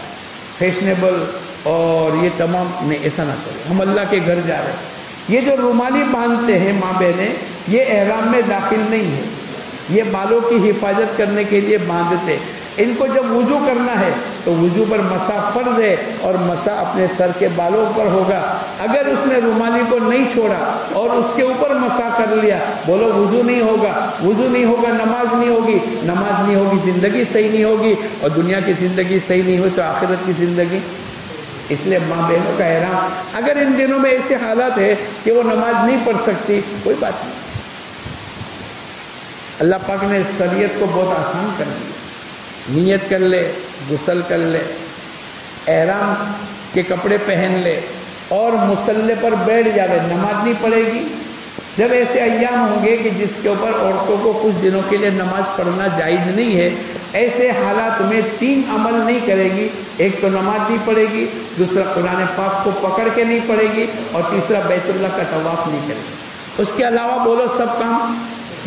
فیشنیبل، اور یہ تمام نہیں، ایسا نہ کرے، ہم اللہ کے گھر جا رہے ہیں. یہ جو رومالی باندھتے ہیں ماں بہنیں، یہ احرام میں داخل نہیں ہے، یہ بالوں کی حفاظت کرنے کے لیے باندھتے. ان کو جب وضو کرنا ہے تو وضو پر مسح فرض ہے اور مسح اپنے سر کے بالوں پر ہوگا. اگر اس نے رومالی کو نہیں چھوڑا اور اس کے اوپر مسح کر لیا، بولو وضو نہیں ہوگا، وضو نہیں ہوگا، نماز نہیں ہوگی، نماز نہیں ہوگی، زندگی صحیح نہیں ہوگی، اور دنیا کی زندگی صحیح نہیں ہوئی تو آخرت کی زندگی. اس لیے ماں بہنوں کا احرام، اگر ان دنوں میں ایسے حالات ہے کہ وہ نماز نہیں پڑھ سکتی، کوئی بات نہیں، اللہ پاک نے شریعت کو بہت آسان کر دیا. نیت کر لے، غسل کر لے، احرام کے کپڑے پہن لے اور مصلی پر بیٹھ جاوے، نماز نہیں پڑھے گی. جب ایسے ایام ہوں گے کہ جس کے اوپر عورتوں کو کچھ دنوں کے لیے نماز پڑھنا جائز نہیں ہے، ایسے حالات میں 3 عمل نہیں کرے گی. ایک تو نماز نہیں پڑھے گی، دوسرا قرآن پاک کو پکڑ کے نہیں پڑھے گی، اور تیسرا بیت اللہ کا طواف نہیں کرے گی. اس کے علاوہ بولو سب کام،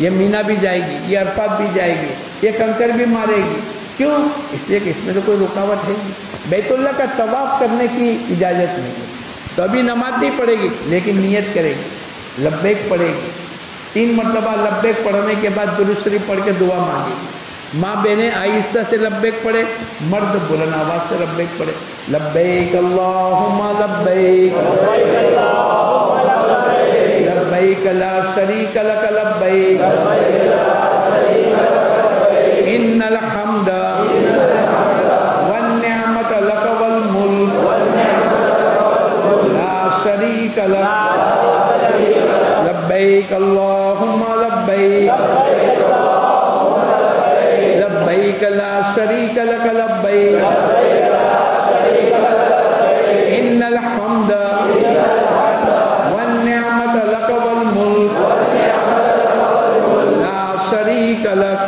یہ مینا بھی جائے گی، یہ عرفات بھی جائے گی، یہ کنکر بھی مارے گی. کیوں؟ اس لیے کہ اس میں تو کوئی رکاوٹ ہے نہیں، بیت اللہ کا طواف کرنے کی اجازت نہیں ہے. تو ابھی نماز نہیں پڑھے گی لیکن نیت کرے گی، لبیک پڑھے گی. 3 مرتبہ لبیک پڑھنے کے بعد درود شریف پڑھ کے دعا مانگے گی. ماں بہنیں آہستہ سے لبیک پڑھے، مرد بلند آواز سے لبیک پڑھے. لبیک اللہم لبیک، لبیک لا شریک لک لبیک، ان الحمد والنعمت لک والملک لا شریک لک، لبیک اللہم لبیک، لبیک لا شریک لک لبیک، ان الحمد والنعمت لک والملک لا شریک لک،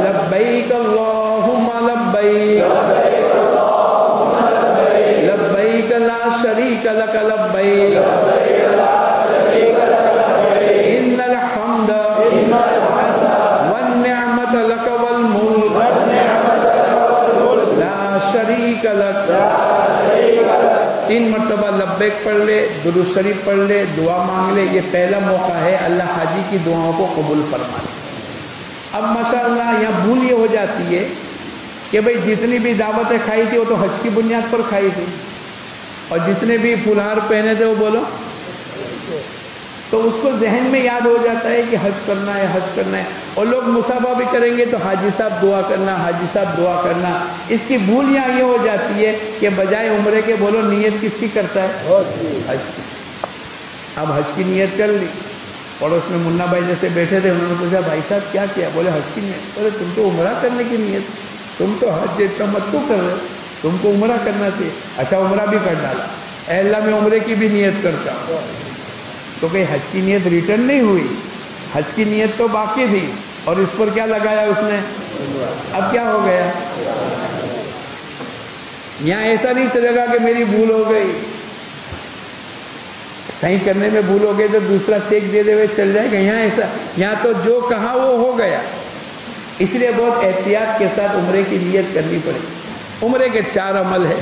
لبیک اللہم لبیک، لبیک لا شریک لک لبیک، ان الحمد والنعمت لک والملک لا شریک لک. 3 مرتبہ لبیک پڑھ لے، درود شریف پڑھ لے، دعا مانگ لے. یہ پہلا موقع ہے اللہ حاجی کی دعاؤں کو قبول فرما لے. اب ماشاءاللہ یہاں بھول یہ ہو جاتی ہے کہ بھئی جتنی بھی دعوتیں کھائی تھی وہ تو حج کی بنیاد پر کھائی تھی، اور جتنے بھی پھلہار پہنے تھے وہ بولو، تو اس کو ذہن میں یاد ہو جاتا ہے کہ حج کرنا ہے، حج کرنا ہے. اور لوگ مصافحہ بھی کریں گے تو حاجی صاحب دعا کرنا، حاجی صاحب دعا کرنا. اس کی بھول یہاں یہ ہو جاتی ہے کہ بجائے عمرے کے بولو نیت کس کی کرتا ہے، حج کی. اب حج کی نیت کر لی، اور اس میں منا بھائی جیسے بیٹھے تھے، انہوں نے پوچھا بھائی صاحب کیا کیا؟ بولے حج کی نیت. بولے تم تو عمرہ کرنے کی نیت، تم تو حج تمتع کر رہے، تم کو عمرہ کرنا چاہیے. اچھا عمرہ بھی کر ڈالا. اے اللہ میں عمرے کی بھی نیت کرتا ہوں. تو کہ حج کی نیت ریٹرن نہیں ہوئی، حج کی نیت تو باقی تھی، اور اس پر کیا لگایا اس نے؟ اب کیا ہو گیا؟ یہاں ایسا نہیں چلے گا کہ میری بھول ہو گئی، صحیح کرنے میں بھول ہو گئی تو دوسرا چیک دے دے ہوئے چل جائے گا. یہاں ایسا، یہاں تو جو کہا وہ ہو گیا. اس لیے بہت احتیاط کے ساتھ عمرے کی نیت کرنی پڑے. عمرے کے 4 عمل ہے.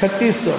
3600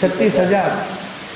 36,000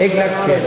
1,00,000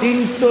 300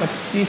25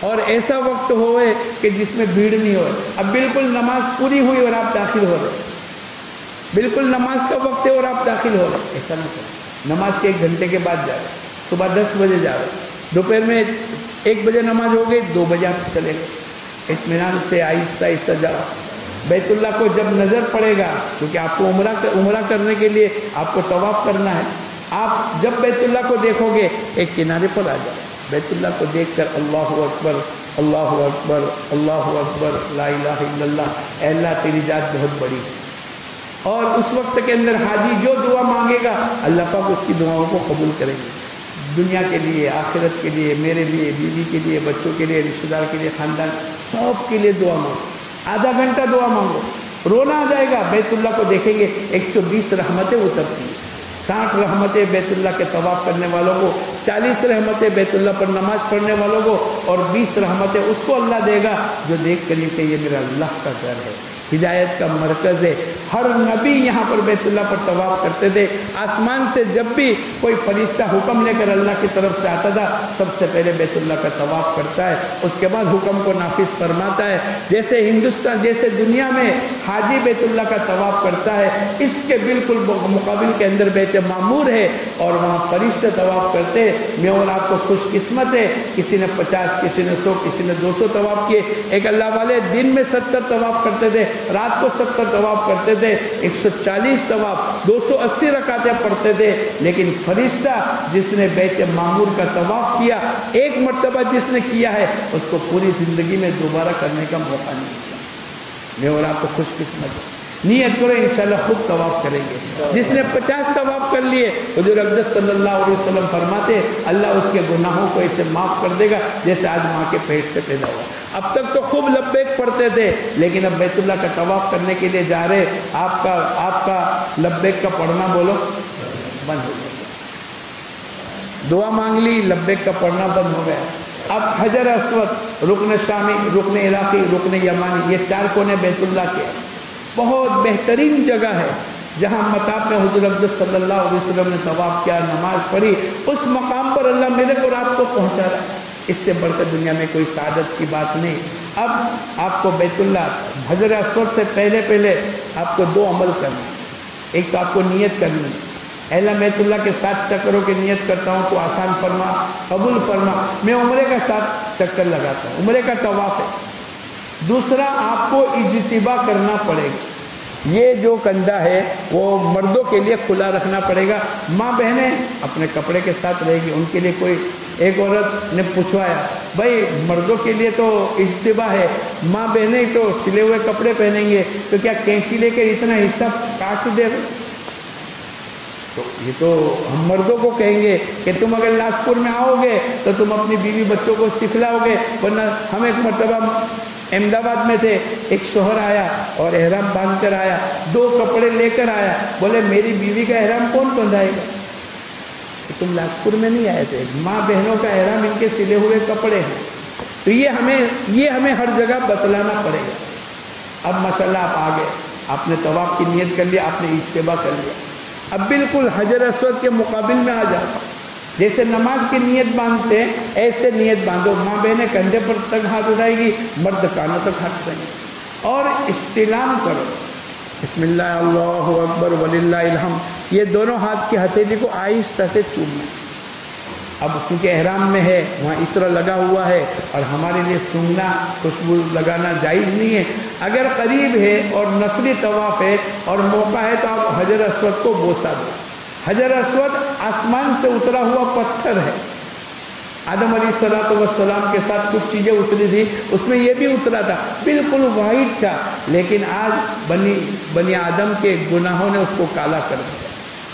اور ایسا وقت ہوئے کہ جس میں بھیڑ نہیں ہوئے. اب بالکل نماز پوری ہوئی اور آپ داخل ہو رہے, بالکل نماز کا وقت ہے اور آپ داخل ہو رہے, ایسا نہ کریں. نماز کے 1 گھنٹے کے بعد جا رہے, صبح 10 بجے جا رہے, دوپہر میں 1 بجے نماز ہو گئی, 2 بجے آپ چلے گئے. اطمینان سے آہستہ آہستہ جاؤ. بیت اللہ کو جب نظر پڑے گا, کیونکہ آپ کو عمرہ کرنے کے لیے آپ کو طواف کرنا ہے, آپ جب بیت اللہ کو دیکھو گے ایک کنارے پر آ جاؤ. بیت اللہ کو دیکھ کر اللہ اکبر اللہ اکبر اللہ اکبر لا الہ الا اللہ, اے اللہ تیری ذات بہت بڑی ہے. اور اس وقت کے اندر حاجی جو دعا مانگے گا اللہ پاک اس کی دعاؤں کو قبول کریں گے. دنیا کے لیے, آخرت کے لیے, میرے لیے, بیوی کے لیے, بچوں کے لیے, رشتہ دار کے لیے, خاندان سب کے لیے دعا مانگو. آدھا گھنٹہ دعا مانگو, رونا آ جائے گا. بیت اللہ کو دیکھیں گے 120 رحمتیں اترتی ہیں. 60 رحمتیں بیت اللہ کے طواف کرنے والوں کو, 40 رحمتیں بیت اللہ پر نماز پڑھنے والوں کو, اور 20 رحمتیں اس کو اللہ دے گا جو دیکھ کر کہ یہ میرا اللہ کا گھر ہے, ہدایت کا مرکز ہے. ہر نبی یہاں پر بیت اللہ پر طواف کرتے تھے. آسمان سے جب بھی کوئی فرشتہ حکم لے کر اللہ کی طرف سے آتا تھا, سب سے پہلے بیت اللہ کا طواف کرتا ہے, اس کے بعد حکم کو نافذ فرماتا ہے. جیسے ہندوستان, جیسے دنیا میں حاجی بیت اللہ کا طواف کرتا ہے, اس کے بالکل مقابل کے اندر بیت معمور ہے, اور وہاں فرشتے طواف کرتے. میں اور آپ کو خوش قسمت ہے, کسی نے 50, کسی نے 100, کسی نے 200 طواف کیے. ایک اللہ والے دن میں 70 طواف کرتے تھے, رات کو 70 طواف کرتے تھے, 140 طواف, 280 رکعتیں پڑھتے تھے. لیکن فرشتہ جس نے بیت معمور کا طواف کیا, ایک مرتبہ جس نے کیا ہے, اس کو پوری زندگی میں دوبارہ کرنے کا موقع نہیں ملا. میں اور آپ کو خوش قسمت ہے. نیت کرو انشاءاللہ خوب طواف کریں گے. جس نے 50 طواف کر لیے, حضور اقدس صلی اللہ علیہ وسلم فرماتے اللہ اس کے گناہوں کو ایسے معاف کر دے گا جیسے آج ماں کے پیٹ سے پیدا ہوا. اب تک تو خوب لبیک پڑھتے تھے, لیکن اب بیت اللہ کا طواف کرنے کے لیے جا رہے, آپ کا لبیک کا پڑھنا بولو بند ہو گیا. دعا مانگ لی, لبیک کا پڑھنا بند ہو گیا. اب حجر اسود, رکن شامی, رکن عراقی, رکن یمانی, یہ 4 کونے بیت اللہ کے بہت بہترین جگہ ہے جہاں مطاف میں حضور اقدس صلی اللہ علیہ وسلم نے طواف کیا, نماز پڑھی. اس مقام پر اللہ میرے کو رات کو پہنچا رہا ہے. اس سے بڑھ کر دنیا میں کوئی سعادت کی بات نہیں. اب آپ کو بیت اللہ حجر اسود سے پہلے آپ کو 2 عمل کرنا. ایک تو آپ کو نیت کرنی ہے, اے اللہ بیت اللہ کے 7 چکروں کی نیت کرتا ہوں, تو آسان فرما, قبول فرما. میں عمرے کا 7 چکر لگاتا ہوں, عمرے کا طواف ہے. دوسرا آپ کو اجتباء کرنا پڑے گا. یہ جو کندھا ہے وہ مردوں کے لیے کھلا رکھنا پڑے گا. ماں بہنیں اپنے کپڑے کے ساتھ رہے گی. ان کے لیے کوئی, ایک عورت نے پوچھوایا, بھائی مردوں کے لیے تو اجتباء ہے, ماں بہنیں تو سلے ہوئے کپڑے پہنیں گے, تو کیا کینچی لے کے اتنا حصہ کاٹ دے رہے؟ تو یہ تو ہم مردوں کو کہیں گے کہ تم اگر لاجپور میں آؤ گے تو تم اپنی بیوی بچوں کو سکھلاؤ گے. ورنہ ہم ایک مرتبہ احمد آباد میں تھے, ایک شوہر آیا اور احرام باندھ کر آیا, 2 کپڑے لے کر آیا. بولے میری بیوی کا احرام کون بندھائے گا؟ تم لاجپور میں نہیں آئے تھے, ماں بہنوں کا احرام ان کے سلے ہوئے کپڑے ہیں. تو یہ ہمیں ہر جگہ بتلانا پڑے گا. اب مسئلہ آپ آ گئے, آپ نے طواف کی نیت کر لیا, آپ نے اجتباء کر لیا. اب بالکل حجر اسود کے مقابل میں آ جاتا. جیسے نماز کی نیت باندھتے ہیں ایسے نیت باندھو. ماں بہنیں کندھے پر تک ہاتھ اٹھائے گی, مرد کانوں تک ہاتھ اٹھائیں گے, اور استلام کرو. بسم اللہ اللہ اکبر وللہ الحمد. یہ دونوں ہاتھ کی ہتھیلی کو آہستہ سے چومنا. اب کیونکہ احرام میں ہے, وہاں عطر لگا ہوا ہے, اور ہمارے لیے سونگنا, خوشبو لگانا جائز نہیں ہے. اگر قریب ہے اور نفلی طواف ہے اور موقع ہے تو آپ حجر اسود کو بوسہ دو. حجر اسود آسمان سے اترا ہوا پتھر ہے. آدم علیہ السلام کے ساتھ کچھ چیزیں اتری تھی, اس میں یہ بھی اترا تھا, بالکل وائٹ تھا. لیکن آج بنی آدم کے گناہوں نے اس کو کالا کر دیا.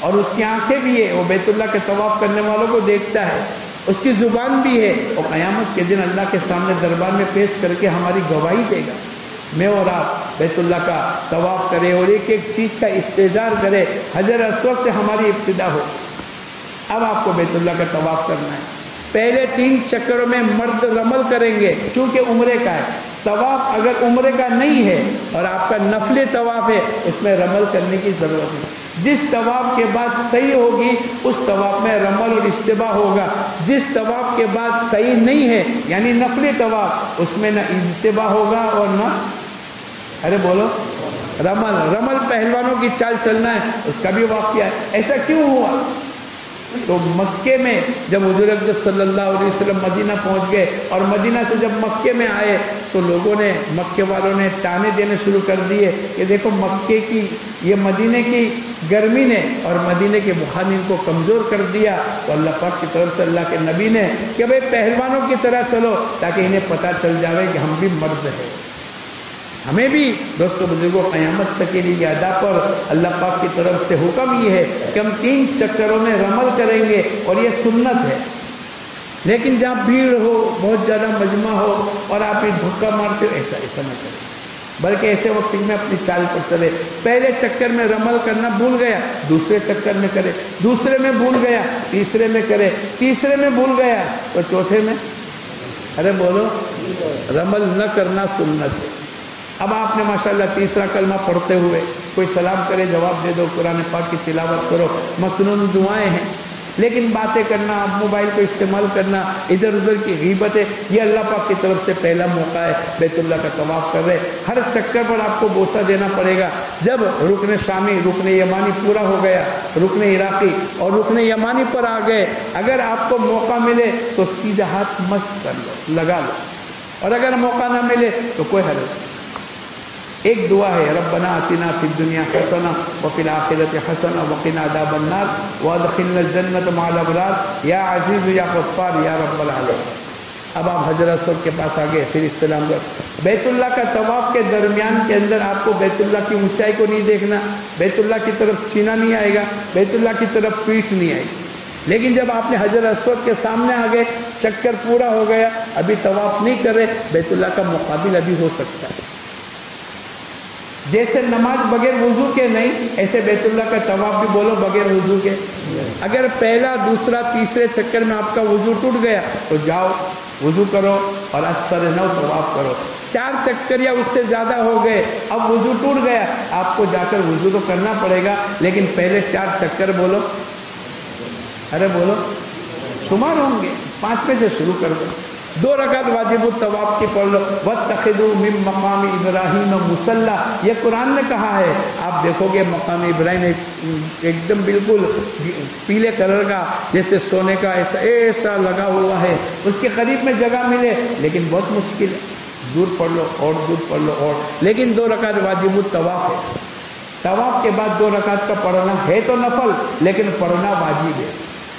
اور اس کی آنکھیں بھی ہے, وہ بیت اللہ کے طواف کرنے والوں کو دیکھتا ہے. اس کی زبان بھی ہے, اور قیامت کے دن اللہ کے سامنے دربار میں پیش کر کے ہماری گواہی دے گا. میں اور آپ بیت اللہ کا طواف کرے اور ایک ایک چیز کا استحضار کرے. حجر اسود سے ہماری ابتدا ہو. اب آپ کو بیت اللہ کا طواف کرنا ہے. پہلے 3 چکروں میں مرد رمل کریں گے کیونکہ عمرے کا ہے. طواف اگر عمرے کا نہیں ہے اور آپ کا نفلی طواف ہے, اس میں رمل کرنے کی ضرورت نہیں. جس طواف کے بعد صحیح ہوگی اس طواف میں رمل اور اشتباہ ہوگا. جس طواف کے بعد صحیح نہیں ہے یعنی نفلی طواف اس میں نہ اشتباہ ہوگا اور نہ ارے بولو رمل. رمل پہلوانوں کی چال چلنا ہے, اس کا بھی واقعہ ہے. ایسا کیوں ہوا؟ تو مکے میں جب حضور اقدس صلی اللہ علیہ وسلم مدینہ پہنچ گئے اور مدینہ سے جب مکے میں آئے تو لوگوں نے, مکے والوں نے تانے دینے شروع کر دیے کہ دیکھو مکے کی یہ مدینے کی گرمی نے اور مدینے کے بخار نے ان کو کمزور کر دیا. تو اللہ پاک کی طرف سے اللہ کے نبی نے کہ بھائی پہلوانوں کی طرح چلو تاکہ انہیں پتہ چل جائے کہ ہم بھی مرد ہیں. ہمیں بھی دوستو بزرگوں قیامت تک کے لیے ادا پر اللہ پاک کی طرف سے حکم یہ ہے کہ ہم 3 چکروں میں رمل کریں گے اور یہ سنت ہے. لیکن جہاں بھیڑ ہو, بہت زیادہ مجمع ہو اور آپ دھکا مارتے ہو, ایسا نہ کریں, بلکہ ایسے وقت میں اپنی چال پر چلے. پہلے چکر میں رمل کرنا بھول گیا, دوسرے چکر میں کرے, دوسرے میں بھول گیا, تیسرے میں کرے, تیسرے میں بھول گیا تو چوتھے میں ارے بولو رمل نہ کرنا سنت ہے. اب آپ نے ماشاءاللہ تیسرا کلمہ پڑھتے ہوئے کوئی سلام کرے جواب دے دو, قرآن پاک کی تلاوت کرو, مسنون دعائیں ہیں, لیکن باتیں کرنا, موبائل کو استعمال کرنا, ادھر ادھر کی غیبتیں, یہ اللہ پاک کی طرف سے پہلا موقع ہے. بیت اللہ کا طواف کر رہے, ہر چکر پر آپ کو بوسہ دینا پڑے گا. جب رکن شامی, رکن یمانی پورا ہو گیا, رکن عراقی اور رکن یمانی پر آ گئے, اگر آپ کو موقع ملے تو سیدھا ہاتھ مست کر لو, لگا لو, اور اگر موقع نہ ملے تو کوئی حرج نہیں. ایک دعا ہے, ربنا آتنا فی الدنیا حسنہ وفی الآخرۃ حسنہ وقنا عذاب النار وادخلنا الجنۃ مع الابرار یا عزیز یا غفار یا رب العالمین. اب آپ حجر اسود کے پاس آگے, پھر استلام کر. بیت اللہ کا طواف کے درمیان کے اندر آپ کو بیت اللہ کی اونچائی کو نہیں دیکھنا, بیت اللہ کی طرف سینہ نہیں آئے گا, بیت اللہ کی طرف پیٹھ نہیں آئے گی. لیکن جب آپ نے حجر اسود کے سامنے آ گئے, چکر پورا ہو گیا, ابھی طواف نہیں کرے, بیت اللہ کا مقابل ابھی ہو سکتا ہے. جیسے نماز بغیر وضو کے نہیں, ایسے بیت اللہ کا طواف بھی بولو بغیر وضو کے. اگر پہلا, دوسرا, تیسرے چکر میں آپ کا وضو ٹوٹ گیا تو جاؤ وضو کرو اور اثر نو طواف کرو. 4 چکر یا اس سے زیادہ ہو گئے, اب وضو ٹوٹ گیا, آپ کو جا کر وضو تو کرنا پڑے گا, لیکن پہلے 4 چکر بولو ارے بولو شمار ہوں گے, 5 میں سے شروع کر دو. 2 رکعت واجب الطواف کی پڑھ لو. واتخذوا من مقام ابراہیم مصلی, یہ قرآن نے کہا ہے. آپ دیکھو گے مقام ابراہیم ایک دم بالکل پیلے کلر کا, جیسے سونے کا ایسا لگا ہوا ہے. اس کے قریب میں جگہ ملے لیکن بہت مشکل ہے, دور پڑھ لو اور دور پڑھ لو اور, لیکن 2 رکعت واجب الطواف ہے. طواف کے بعد 2 رکعت کا پڑھنا ہے تو نفل, لیکن پڑھنا واجب ہے.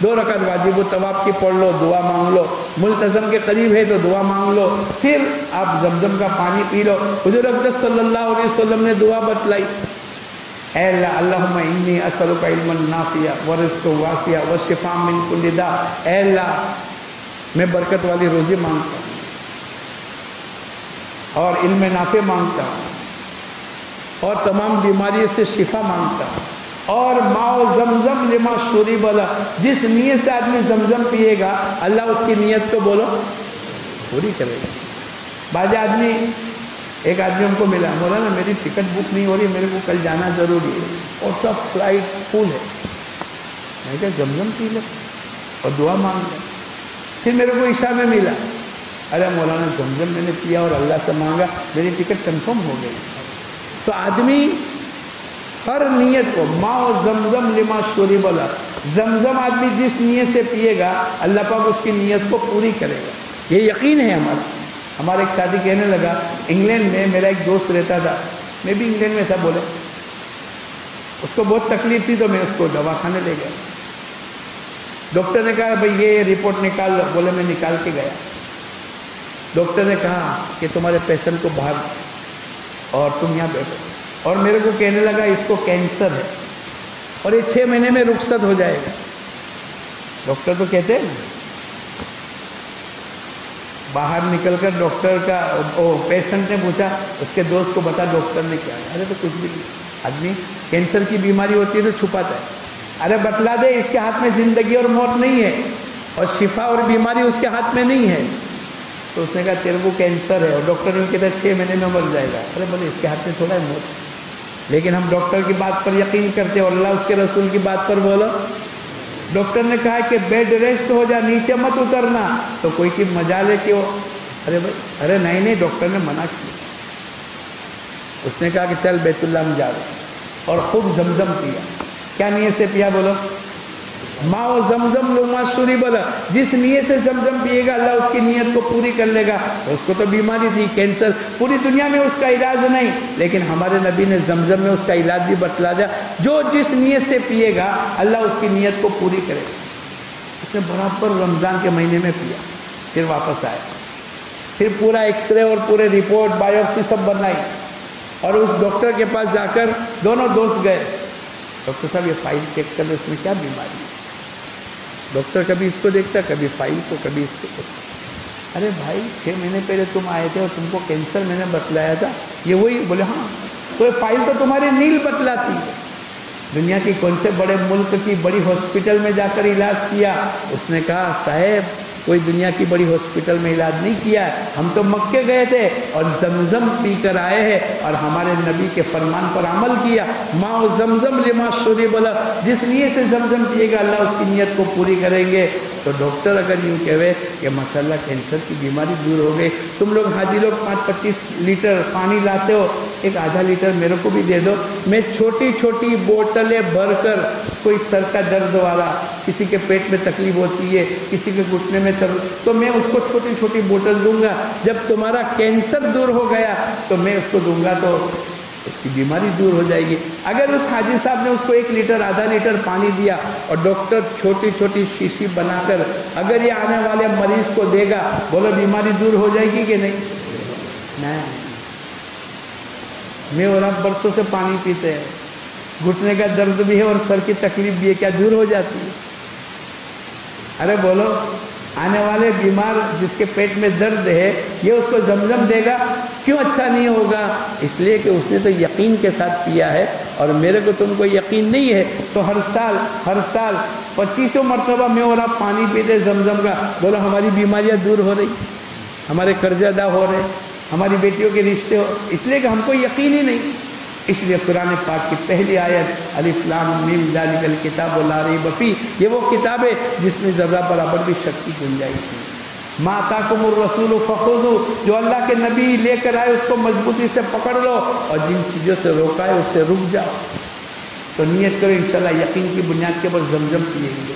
2 رکعت واجب الطواف کی پڑھ لو, دعا مانگ لو, ملتزم کے قریب ہے تو دعا مانگ لو, پھر آپ زمزم کا پانی پی لو. حضور اقدس صلی اللہ علیہ وسلم نے دعا بتلائی, اے اللہ اللہم انی اسألک علما نافعا ورزقا واسعا وشفاء من کل داء. اے اللہ میں برکت والی روزی مانگتا ہوں اور علم نافع مانگتا ہوں اور تمام بیماری سے شفا مانگتا ہوں, اور ماؤ زمزم لما شرب لہ, جس نیت سے آدمی زمزم پیے گا اللہ اس کی نیت کو بولو پوری کرے گا. بعض آدمی, ایک آدمی ہم کو ملا, بولا نا میری ٹکٹ بک نہیں ہو رہی, میرے کو کل جانا ضروری ہے اور سب فلائٹ فل ہے. میں کہا زمزم پی لے اور دعا مانگ لے. پھر میرے کو عشاء میں ملا, ارے مولانا زمزم میں نے پیا اور اللہ سے مانگا, میری ٹکٹ کنفرم ہو گئی. تو آدمی ہر نیت کو, ماء زمزم لما شرب لہ, زمزم آدمی جس نیت سے پیے گا اللہ پاک اس کی نیت کو پوری کرے گا. یہ یقین ہے ہمارا. ہمارا ایک شادی کہنے لگا, انگلینڈ میں میرا ایک دوست رہتا تھا, میں بھی انگلینڈ میں ایسا بولے, اس کو بہت تکلیف تھی تو میں اس کو دواخانے لے گیا. ڈاکٹر نے کہا بھائی یہ رپورٹ نکال لو, بولے میں نکال کے گیا. ڈاکٹر نے کہا کہ تمہارے پیشنٹ کو باہر اور تم یہاں بیٹھو, اور میرے کو کہنے لگا اس کو کینسر ہے اور یہ 6 مہینے میں رخصت ہو جائے گا. ڈاکٹر تو کہتے ہیں باہر نکل کر ڈاکٹر کا, پیشنٹ نے پوچھا اس کے دوست کو, بتا ڈاکٹر نے کیا. ارے تو کچھ بھی نہیں, آدمی کینسر کی بیماری ہوتی ہے تو چھپاتا ہے. ارے بتلا دے اس کے ہاتھ میں زندگی اور موت نہیں ہے, اور شفا اور بیماری اس کے ہاتھ میں نہیں ہے. تو اس نے کہا تیرے کو کینسر ہے, اور ڈاکٹر نے کہتا ہے 6 مہینے میں مر جائے گا. ارے بولے اس کے ہاتھ میں تھوڑا ہے موت, لیکن ہم ڈاکٹر کی بات پر یقین کرتے اور اللہ اس کے رسول کی بات پر بولو. ڈاکٹر نے کہا کہ بیڈ ریسٹ ہو جا, نیچے مت اترنا, تو کوئی کی مجال ہے کہ وہ ارے نہیں ڈاکٹر نے منع کیا. اس نے کہا کہ چل بیت اللہ میں جا رہے اور خوب زمزم پیا. کیا نیت سے پیا بولو؟ ماں و زمزم لما سوری بولا. جس نیت سے زمزم پیے گا اللہ اس کی نیت کو پوری کر لے گا. اس کو تو بیماری تھی کینسر, پوری دنیا میں اس کا علاج نہیں, لیکن ہمارے نبی نے زمزم میں اس کا علاج بھی بتلا دیا. جو جس نیت سے پیے گا اللہ اس کی نیت کو پوری کرے گا. اس نے برابر رمضان کے مہینے میں پیا, پھر واپس آیا, پھر پورا ایکس رے اور پورے رپورٹ بایوپسی سب بنائی, اور اس ڈاکٹر کے پاس جا کر دونوں دوست گئے. ڈاکٹر صاحب یہ فائل چیک کر لو, اس میں کیا بیماری ہے. ڈاکٹر کبھی اس کو دیکھتا, کبھی فائل کو, کبھی اس کو دیکھتا. ارے بھائی 6 مہینے پہلے تم آئے تھے اور تم کو کینسر میں نے بتلایا تھا, یہ وہی؟ بولے ہاں. تو یہ فائل تو تمہاری نیل بتلاتی ہے. دنیا کی کون سے بڑے ملک کی بڑی ہاسپٹل میں جا کر علاج کیا؟ اس نے کہا صاحب کوئی دنیا کی بڑی ہاسپٹل میں علاج نہیں کیا, ہم تو مکے گئے تھے اور زمزم پی کر آئے ہیں اور ہمارے نبی کے فرمان پر عمل کیا. ماں زمزم لما شری بولا, جس نیت سے زمزم پیے گا اللہ اس کی نیت کو پوری کریں گے. تو ڈاکٹر اگر یوں کہے کہ ماشاءاللہ کینسر کی بیماری دور ہو گئی, تم لوگ حاجی لوگ 25 لیٹر پانی لاتے ہو, ایک آدھا لیٹر میرے کو بھی دے دو, میں چھوٹی چھوٹی بوتلیں بھر کر, کوئی سر کا درد والا, کسی کے پیٹ میں تکلیف ہوتی ہے, کسی کے گھٹنے میں تو میں اس کو چھوٹی چھوٹی بوتل دوں گا. جب تمہارا کینسر دور ہو گیا تو میں اس کو دوں گا تو اس کی بیماری دور ہو جائے گی. اگر اس حاجی صاحب نے اس کو 1 لیٹر آدھا لیٹر پانی دیا اور ڈاکٹر چھوٹی چھوٹی شیشی بنا کر اگر یہ آنے والے مریض کو دے گا, بولو بیماری دور ہو جائے گی کہ نہیں؟ میں اور آپ برسوں سے پانی پیتے ہیں, گھٹنے کا درد بھی ہے اور سر کی تکلیف بھی ہے, کیا دور ہو جاتی ہے؟ ارے بولو, آنے والے بیمار جس کے پیٹ میں درد ہے یہ اس کو زمزم دے گا, کیوں اچھا نہیں ہوگا؟ اس لیے کہ اس نے تو یقین کے ساتھ پیا ہے, اور میرے کو تم کو یقین نہیں ہے. تو ہر سال 25 مرتبہ میں اور آپ پانی پیتے زمزم کا, بولو ہماری بیماریاں دور ہو رہی, ہمارے قرض ادا ہو رہے, ہماری بیٹیوں کے رشتے ہو, اس لیے کہ ہم کو یقین ہی نہیں. اس لیے قرآن پاک کی پہلی آیت الف لام میم ذالک الکتاب لا ریب فیہ, یہ وہ کتاب ہے جس میں ذرہ برابر بھی شک کی گنجائش نہیں. ما آتاکم الرسول فخذوا, جو اللہ کے نبی لے کر آئے اس کو مضبوطی سے پکڑ لو, اور جن چیزوں سے روکا ہے اس سے رک جاؤ. تو نیت کرو انشاءاللہ یقین کی بنیاد کے اوپر زمزم پیئیں گے.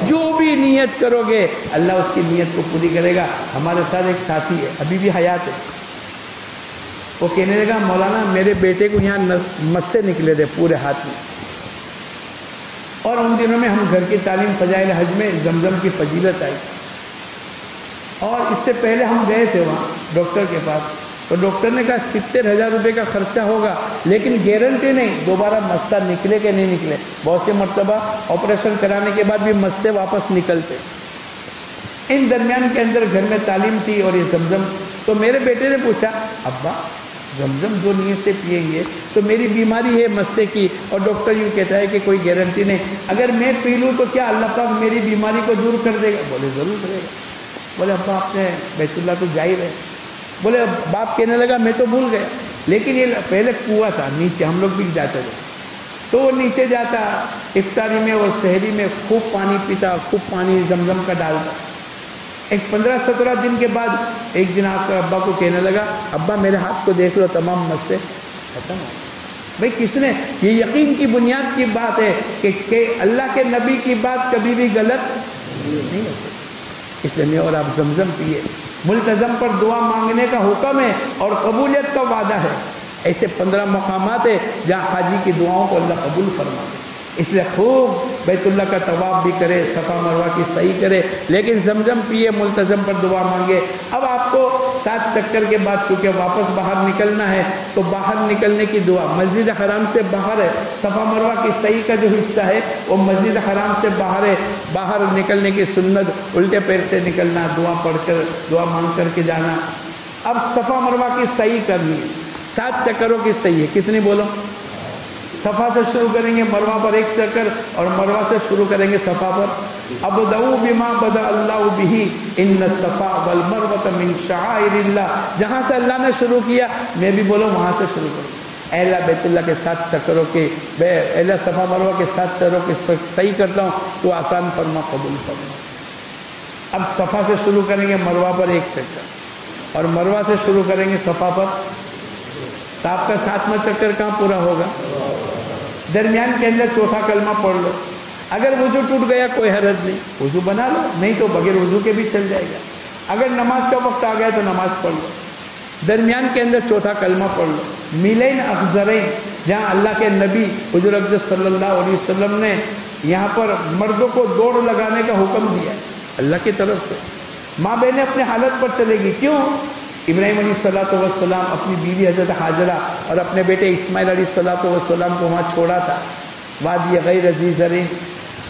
جو بھی نیت کرو گے اللہ اس کی نیت کو پوری کرے گا. ہمارے ساتھ ایک ساتھی ہے, ابھی بھی حیات ہے, وہ کہنے لگا مولانا میرے بیٹے کو یہاں مسے نکلے تھے پورے ہاتھ میں, اور ان دنوں میں ہم گھر کی تعلیم فضائل حج میں زمزم کی فضیلت آئی, اور اس سے پہلے ہم گئے تھے وہاں ڈاکٹر کے پاس, تو ڈاکٹر نے کہا 70,000 روپے کا خرچہ ہوگا, لیکن گارنٹی نہیں دوبارہ مسا نکلے کہ نہیں نکلے. بہت سے مرتبہ آپریشن کرانے کے بعد بھی مسے واپس نکلتے. ان درمیان کے اندر گھر میں تعلیم تھی اور یہ زمزم. تو میرے بیٹے نے پوچھا ابا زمزم جو نیت سے پیئیں گے تو میری بیماری ہے مسے کی, اور ڈاکٹر یوں کہتا ہے کہ کوئی گارنٹی نہیں, اگر میں پی لوں تو کیا اللہ پاک میری بیماری کو دور کر دے گا؟ بولے ضرور کرے گا. بولے ابا آپ نے بیت اللہ تو جا ہی رہے. بولے باپ کہنے لگا میں تو بھول گیا, لیکن یہ پہلے کنواں تھا نیچے, ہم لوگ بھی جاتے تھے, تو وہ نیچے جاتا افطاری میں اور سحری میں خوب پانی پیتا, خوب پانی زمزم کا ڈالتا. ایک 15-17 دن کے بعد ایک دن آپ کا ابا کو کہنے لگا ابا میرے ہاتھ کو دیکھ لو تمام مسئلے ختم ہو. بھائی کس نے, یہ یقین کی بنیاد کی بات ہے کہ اللہ کے نبی کی بات کبھی بھی غلط نہیں ہوتی. اس لیے میں اور آپ زمزم پیے. ملتزم پر دعا مانگنے کا حکم ہے اور قبولیت کا وعدہ ہے. ایسے 15 مقامات ہیں جہاں حاجی کی دعاؤں کو اللہ قبول فرماتے. اس لیے خوب بیت اللہ کا طواف بھی کرے, صفا مروہ کی صحیح کرے, لیکن زمزم پیے, ملتزم پر دعا مانگے. اب آپ کو 7 چکر کے بعد چونکہ واپس باہر نکلنا ہے تو باہر نکلنے کی دعا مسجد حرام سے باہر ہے. صفا مروہ کی صحیح کا جو حصہ ہے وہ مسجد حرام سے باہر ہے. باہر نکلنے کی سنت الٹے پیر سے نکلنا, دعا پڑھ کر دعا مانگ کر کے جانا. اب صفا مروہ کی صحیح کرنی ہے, 7 چکروں کی صحیح ہے. کتنی بولو؟ صفا سے شروع کریں گے, مروہ پر 1 چکر, اور مروہ سے شروع کریں گے صفا پر. ابدؤ بما بدأ اللہ بہ ان الصفا والمروہ من شعائر اللہ. جہاں سے اللہ نے شروع کیا میں بھی بولو وہاں سے شروع کروں. اے اللہ بیت اللہ کے 7 چکروں کے اے اللہ صفا مروہ کے 7 چکروں کے صحیح کرتا ہوں، تو آسان فرما، قبول فرما۔ اب صفا سے شروع کریں گے مروہ پر 1 چکر، اور مروہ سے شروع کریں گے صفا پر، تو آپ کا 7واں چکر کہاں پورا ہوگا؟ درمیان کے اندر چوتھا کلمہ پڑھ لو۔ اگر وضو ٹوٹ گیا کوئی حرج نہیں، وضو بنا لو، نہیں تو بغیر وضو کے بھی چل جائے گا۔ اگر نماز کا وقت آ گیا تو نماز پڑھ لو، درمیان کے اندر چوتھا کلمہ پڑھ لو۔ میلین افضرین، جہاں اللہ کے نبی حضور اقدس صلی اللہ علیہ وسلم نے یہاں پر مردوں کو دوڑ لگانے کا حکم دیا اللہ کی طرف سے، ماں بہنیں اپنے حالت پر چلے گی۔ کیوں؟ ابراہیم علیہ الصلوۃ والسلام اپنی بیوی حضرت حاجرہ اور اپنے بیٹے اسماعیل علیہ الصلوۃ والسلام کو وہاں چھوڑا تھا، وادی غیر ذی زرع۔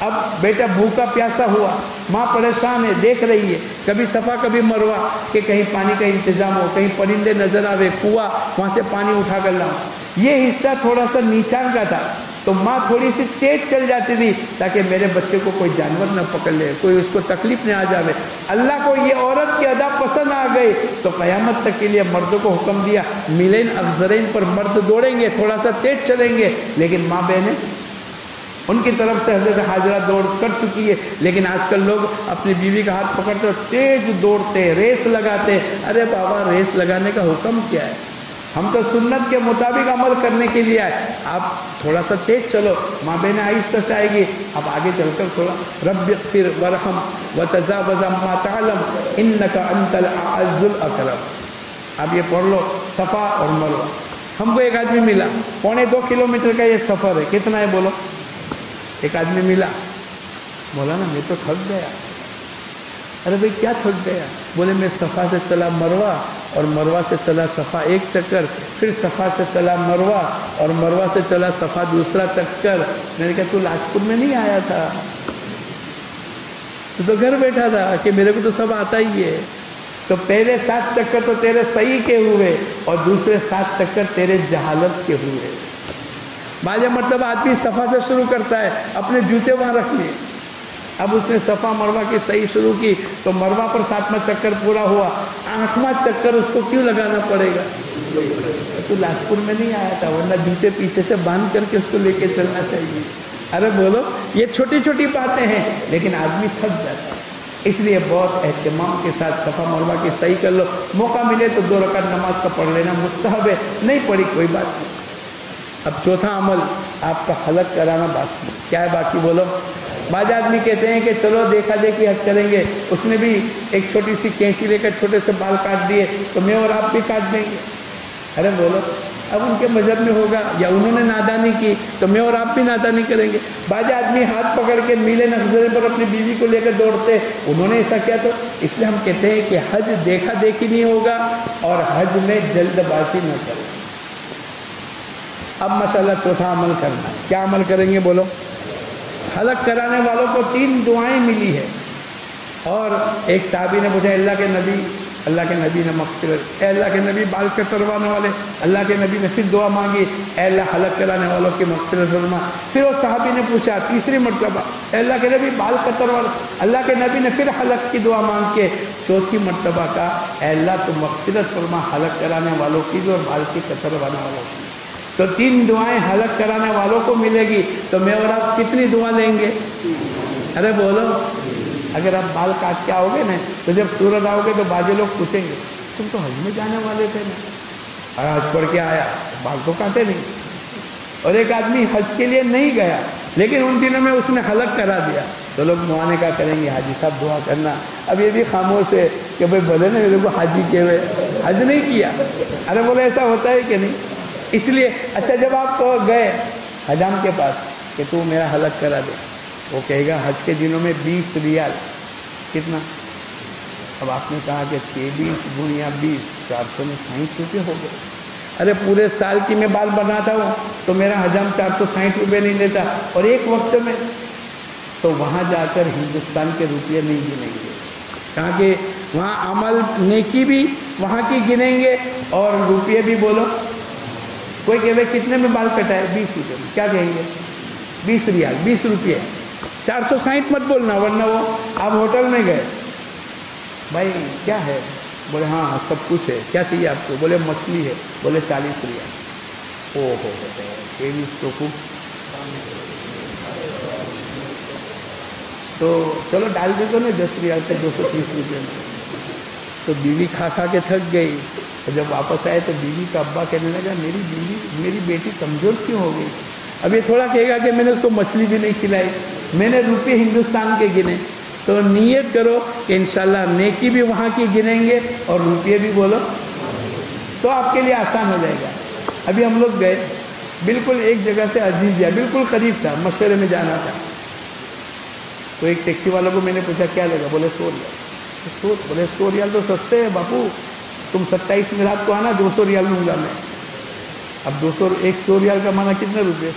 اب بیٹا بھوکا پیاسا ہوا، ماں پریشان ہے، دیکھ رہی ہے کبھی صفا کبھی مروہ کہ کہیں پانی کا انتظام ہو، کہیں پرندے نظر آوے، کنواں وہاں سے پانی اٹھا کر لاؤں۔ یہ حصہ تھوڑا سا نیچان کا تھا، تو ماں تھوڑی سی تیز چل جاتی تھی تاکہ میرے بچے کو کوئی جانور نہ پکڑ لے، کوئی اس کو تکلیف نہ آ جاوے۔ اللہ کو یہ عورت کی ادا پسند آ گئی تو قیامت تک کے لیے مردوں کو حکم دیا میلین افضرین پر مرد دوڑیں گے، تھوڑا سا تیز چلیں گے، لیکن ماں بہنیں ان کی طرف سے حضرت حاجرہ دوڑ کر چکی ہے۔ لیکن آج کل لوگ اپنی بیوی کا ہاتھ پکڑتے اور تیز دوڑتے، ریس لگاتے۔ ارے بابا، ریس لگانے کا حکم کیا ہے؟ ہم تو سنت کے مطابق عمل کرنے کے لیے آئے، آپ تھوڑا سا تیز چلو، ماں بہنیں آہستہ سے آئے گی، اب آگے چل کر تھوڑا رب اغفر ورحم وتجاوز عما تعلم انک انت الاعز الاکرم۔ اب یہ پڑھ لو صفا اور مروہ۔ ہم کو ایک آدمی ملا، 1.25 کلومیٹر کا یہ سفر ہے، کتنا ہے بولو؟ ایک آدمی ملا، بولا نا میں تو تھک گیا۔ ارے بھائی کیا تھک گیا؟ بولے میں صفا سے چلا مروہ اور مروہ سے چلا صفا 1 چکر، پھر صفا سے چلا مروہ اور مروہ سے چلا صفا دوسرا چکر۔ میں نے کہا تو لاجپور میں نہیں آیا تھا، تو گھر بیٹھا تھا کہ میرے کو تو سب آتا ہی ہے۔ تو پہلے 7 چکر تو تیرے صحیح کے ہوئے اور دوسرے 7 چکر تیرے جہالت کے ہوئے۔ بعض مرتبہ آدمی صفا سے شروع کرتا ہے، اپنے جوتے وہاں رکھ لیے، اب اس نے صفا مروہ کی صحیح شروع کی تو مروہ پر 7واں چکر پورا ہوا، 8واں چکر اس کو کیوں لگانا پڑے گا؟ تو لاجپور میں نہیں آیا تھا، ورنہ جوتے پیچھے سے باندھ کر کے اس کو لے کے چلنا چاہیے۔ ارے بولو، یہ چھوٹی چھوٹی باتیں ہیں لیکن آدمی تھک جاتا ہے۔ اس لیے بہت اہتمام کے ساتھ صفا مروہ کی صحیح کر لو۔ موقع ملے تو 2 رکعت نماز کا پڑھ لینا مستحب ہے، نہیں پڑھی کوئی بات نہیں۔ اب چوتھا عمل آپ کا حلق کرانا باقی، کیا ہے باقی بولو؟ بعض آدمی کہتے ہیں کہ چلو دیکھا دیکھی حج کریں گے، اس نے بھی ایک چھوٹی سی کینچی لے کر چھوٹے سے بال کاٹ دیے تو میں اور آپ بھی کاٹ دیں گے۔ ارے بولو، اب ان کے مذہب میں ہوگا یا انہوں نے نادانی کی تو میں اور آپ بھی نادانی کریں گے۔ بعض آدمی ہاتھ پکڑ کے میلین افضرین پر اپنی بیوی کو لے کر دوڑتے، انہوں نے ایسا کیا؟ تو اس لیے ہم کہتے ہیں کہ حج دیکھا دیکھی نہیں ہوگا اور حج میں جلد بازی نہ کرو۔ اب ماشاءاللہ چوتھا عمل کرنا ہے، کیا عمل کریں گے بولو؟ حلق کرانے والوں کو 3 دعائیں ملی ہے، اور ایک صحابی نے پوچھا اللہ کے نبی نے مغفرت، اے اللہ کے نبی بال کتروانے والے، اللہ کے نبی نے پھر دعا مانگی اے اللہ حلق کرانے والوں کی مغفرت فرما۔ پھر اس صحابی نے پوچھا تیسری مرتبہ اے اللہ کے نبی بال کتروانے، اللہ کے نبی نے پھر حلق کی دعا مانگ کے چوتھی مرتبہ کہا اے اللہ تو مغفرت فرما حلق کرانے والوں کی بھی اور بال کی کتروانے والوں کی۔ تو 3 دعائیں حلق کرانے والوں کو ملے گی، تو میں اور آپ کتنی دعا لیں گے؟ ارے بولو، اگر آپ بال کاٹ کے آؤ گے نا تو جب سورج آؤ گے تو باجے لوگ پوچھیں گے تم تو حج میں جانے والے تھے نا، اور حج پڑھ کے آیا بال تو کاٹے نہیں۔ اور ایک آدمی حج کے لیے نہیں گیا لیکن ان دنوں میں اس نے حلق کرا دیا، تو لوگ معانے کا کریں گے حاجی صاحب دعا کرنا۔ اب یہ بھی خاموش ہے کہ بھائی بولے نا میرے کو حاجی کے ہوئے حج نہیں کیا۔ ارے بولے ایسا ہوتا ہے کہ نہیں؟ اس لیے اچھا جب آپ گئے حجام کے پاس کہ تو میرا حلق کرا دے، وہ کہے گا حج کے دنوں میں 20 ریال کتنا؟ اب آپ نے کہا کہ 23 × 20 460 روپے ہو گئے۔ ارے پورے سال کی میں بال بناتا ہوں تو میرا حجام 460 روپے نہیں لیتا، اور ایک وقت میں تو وہاں جا کر ہندوستان کے روپیے نہیں گنیں گے، کہاں کہ وہاں عمل نیکی بھی وہاں کی گنیں گے اور روپیے بھی۔ بولو کوئی کہے کتنے میں بال کٹائے؟ 20 روپے میں، کیا کہیں گے؟ 20 ریال 20 روپے، 460 مت بولنا ورنہ وہ آپ ہوٹل میں گئے، بھائی کیا ہے؟ بولے ہاں سب کچھ ہے، کیا چاہیے آپ کو؟ بولے مچھلی ہے، بولے 40 ریال۔ ہو 23 تو خوب. تو چلو ڈال دے دو نا 10 ریال سے 230 روپئے میں. تو بیوی کھا کے تھک گئی. جب واپس آئے تو بیوی کا ابا کہنے لگا میری بیٹی کمزور کیوں ہو گئی؟ اب یہ تھوڑا کہے گا کہ میں نے اس کو مچھلی بھی نہیں کھلائی، میں نے روپے ہندوستان کے گنے. تو نیت کرو کہ انشاءاللہ نیکی بھی وہاں کی گنیں گے اور روپیے بھی بولو تو آپ کے لیے آسان ہو جائے گا. ابھی ہم لوگ گئے بالکل ایک جگہ سے عزیزیہ بالکل قریب تھا، مشورے میں جانا تھا. تو ایک ٹیکسی والوں کو میں نے پوچھا کیا لگا؟ بولے 100 ریال. بولے 100 ریال تو سستے ہیں باپو، تم 27 میں رات کو آنا 200 ریال لوں گا میں. اب 100 ریال کا مانا کتنے روپے؟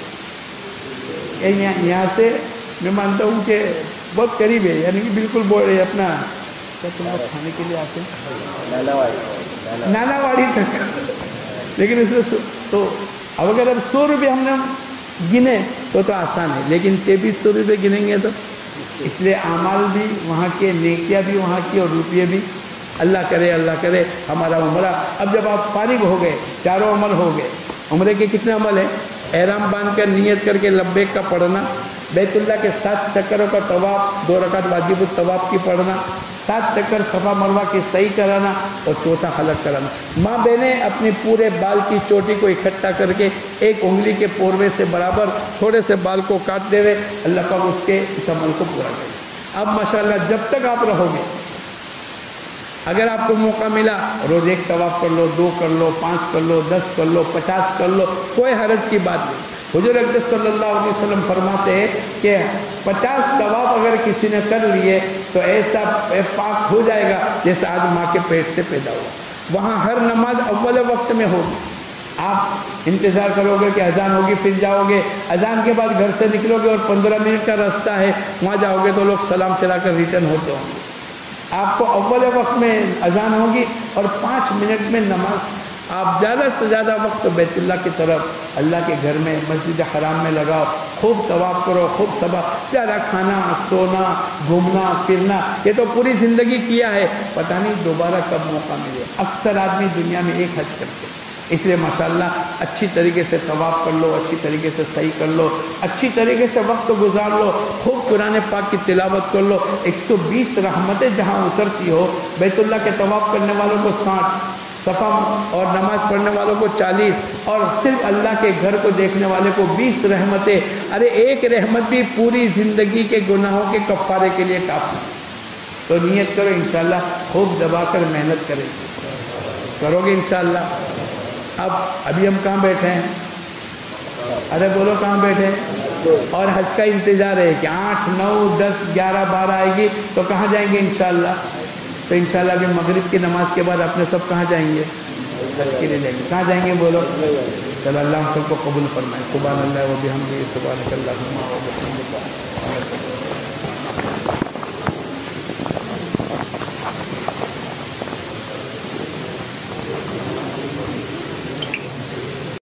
یہاں سے میں مانتا ہوں کہ بہت قریب ہے، یعنی کہ بالکل بول رہے اپنا کیا تم لوگ کھانے کے لیے آتے ہیں نانا واڑی تک. لیکن اس میں تو اب اگر اب 100 روپے ہم نے گنے تو آسان ہے، لیکن 2300 روپے گنیں گے تو اس لیے اعمال بھی وہاں کے، نیکیاں بھی وہاں کی اور روپیے بھی. اللہ کرے ہمارا عمرہ. اب جب آپ فارغ ہو گئے، چاروں عمل ہو گئے. عمرے کے کتنے عمل ہیں؟ احرام باندھ کر نیت کر کے لبیک کا پڑھنا، بیت اللہ کے 7 چکروں کا طواف، 2 رکعت واجب الطواف کی پڑھنا، 7 چکر صفا مروہ کی صحیح کرانا اور چوتھا حلق کرانا. ماں بہنیں اپنی پورے بال کی چوٹی کو اکٹھا کر کے 1 انگلی کے پوروے سے برابر تھوڑے سے بال کو کاٹ دے رہے، اللہ پاک اس کے اس عمل کو پورا کرے. اب ماشاءاللہ جب تک آپ رہو گے، اگر آپ کو موقع ملا روز 1 طواف کر لو، 2 کر لو، 5 کر لو، 10 کر لو، 50 کر لو، کوئی حرج کی بات نہیں. حضور اقدس صلی اللہ علیہ وسلم فرماتے ہیں کہ 50 طواف اگر کسی نے کر لیے تو ایسا پاک ہو جائے گا جیسے آج ماں کے پیٹ سے پیدا ہوا. وہاں ہر نماز اول وقت میں ہوگی. آپ انتظار کرو گے کہ اذان ہوگی پھر جاؤ گے، اذان کے بعد گھر سے نکلو گے اور 15 منٹ کا راستہ ہے، وہاں جاؤ گے تو لوگ سلام چلا کر ریٹرن ہوتے ہوں گے. آپ کو اول وقت میں اذان ہوگی اور 5 منٹ میں نماز. آپ زیادہ سے زیادہ وقت بیت اللہ کی طرف، اللہ کے گھر میں، مسجد حرام میں لگاؤ. خوب طواف کرو، خوب زیادہ کھانا، سونا، گھومنا پھرنا یہ تو پوری زندگی کیا ہے، پتہ نہیں دوبارہ کب موقع ملے. اکثر آدمی دنیا میں ایک حج کرتے ہیں. اس لیے ماشاءاللہ اچھی طریقے سے طواف کر لو، اچھی طریقے سے صحیح کر لو، اچھی طریقے سے وقت گزار لو، خوب قرآن پاک کی تلاوت کر لو. 120 رحمتیں جہاں اترتی ہو، بیت اللہ کے طواف کرنے والوں کو 60، صفا اور نماز پڑھنے والوں کو 40، اور صرف اللہ کے گھر کو دیکھنے والے کو 20 رحمتیں. ارے ایک رحمت بھی پوری زندگی کے گناہوں کے کفارے کے لیے کافی. تو نیت کرو انشاءاللہ، خوب دبا کر محنت کرو گے انشاءاللہ. ابھی ہم کہاں بیٹھے ہیں؟ ارے بولو کہاں بیٹھے ہیں؟ اور حج کا انتظار ہے کہ 8، 9، 10، 11، 12 آئے گی تو کہاں جائیں گے انشاءاللہ؟ تو انشاءاللہ ابھی مغرب کی نماز کے بعد اپنے سب کہاں جائیں گے؟ حج کے لیے جائیں گے. کہاں جائیں گے بولو؟ چلو اللہ ہم سب کو قبول فرمائے. سبحان اللہ و بحمدہ، سبحانک اللہم و بحمدک.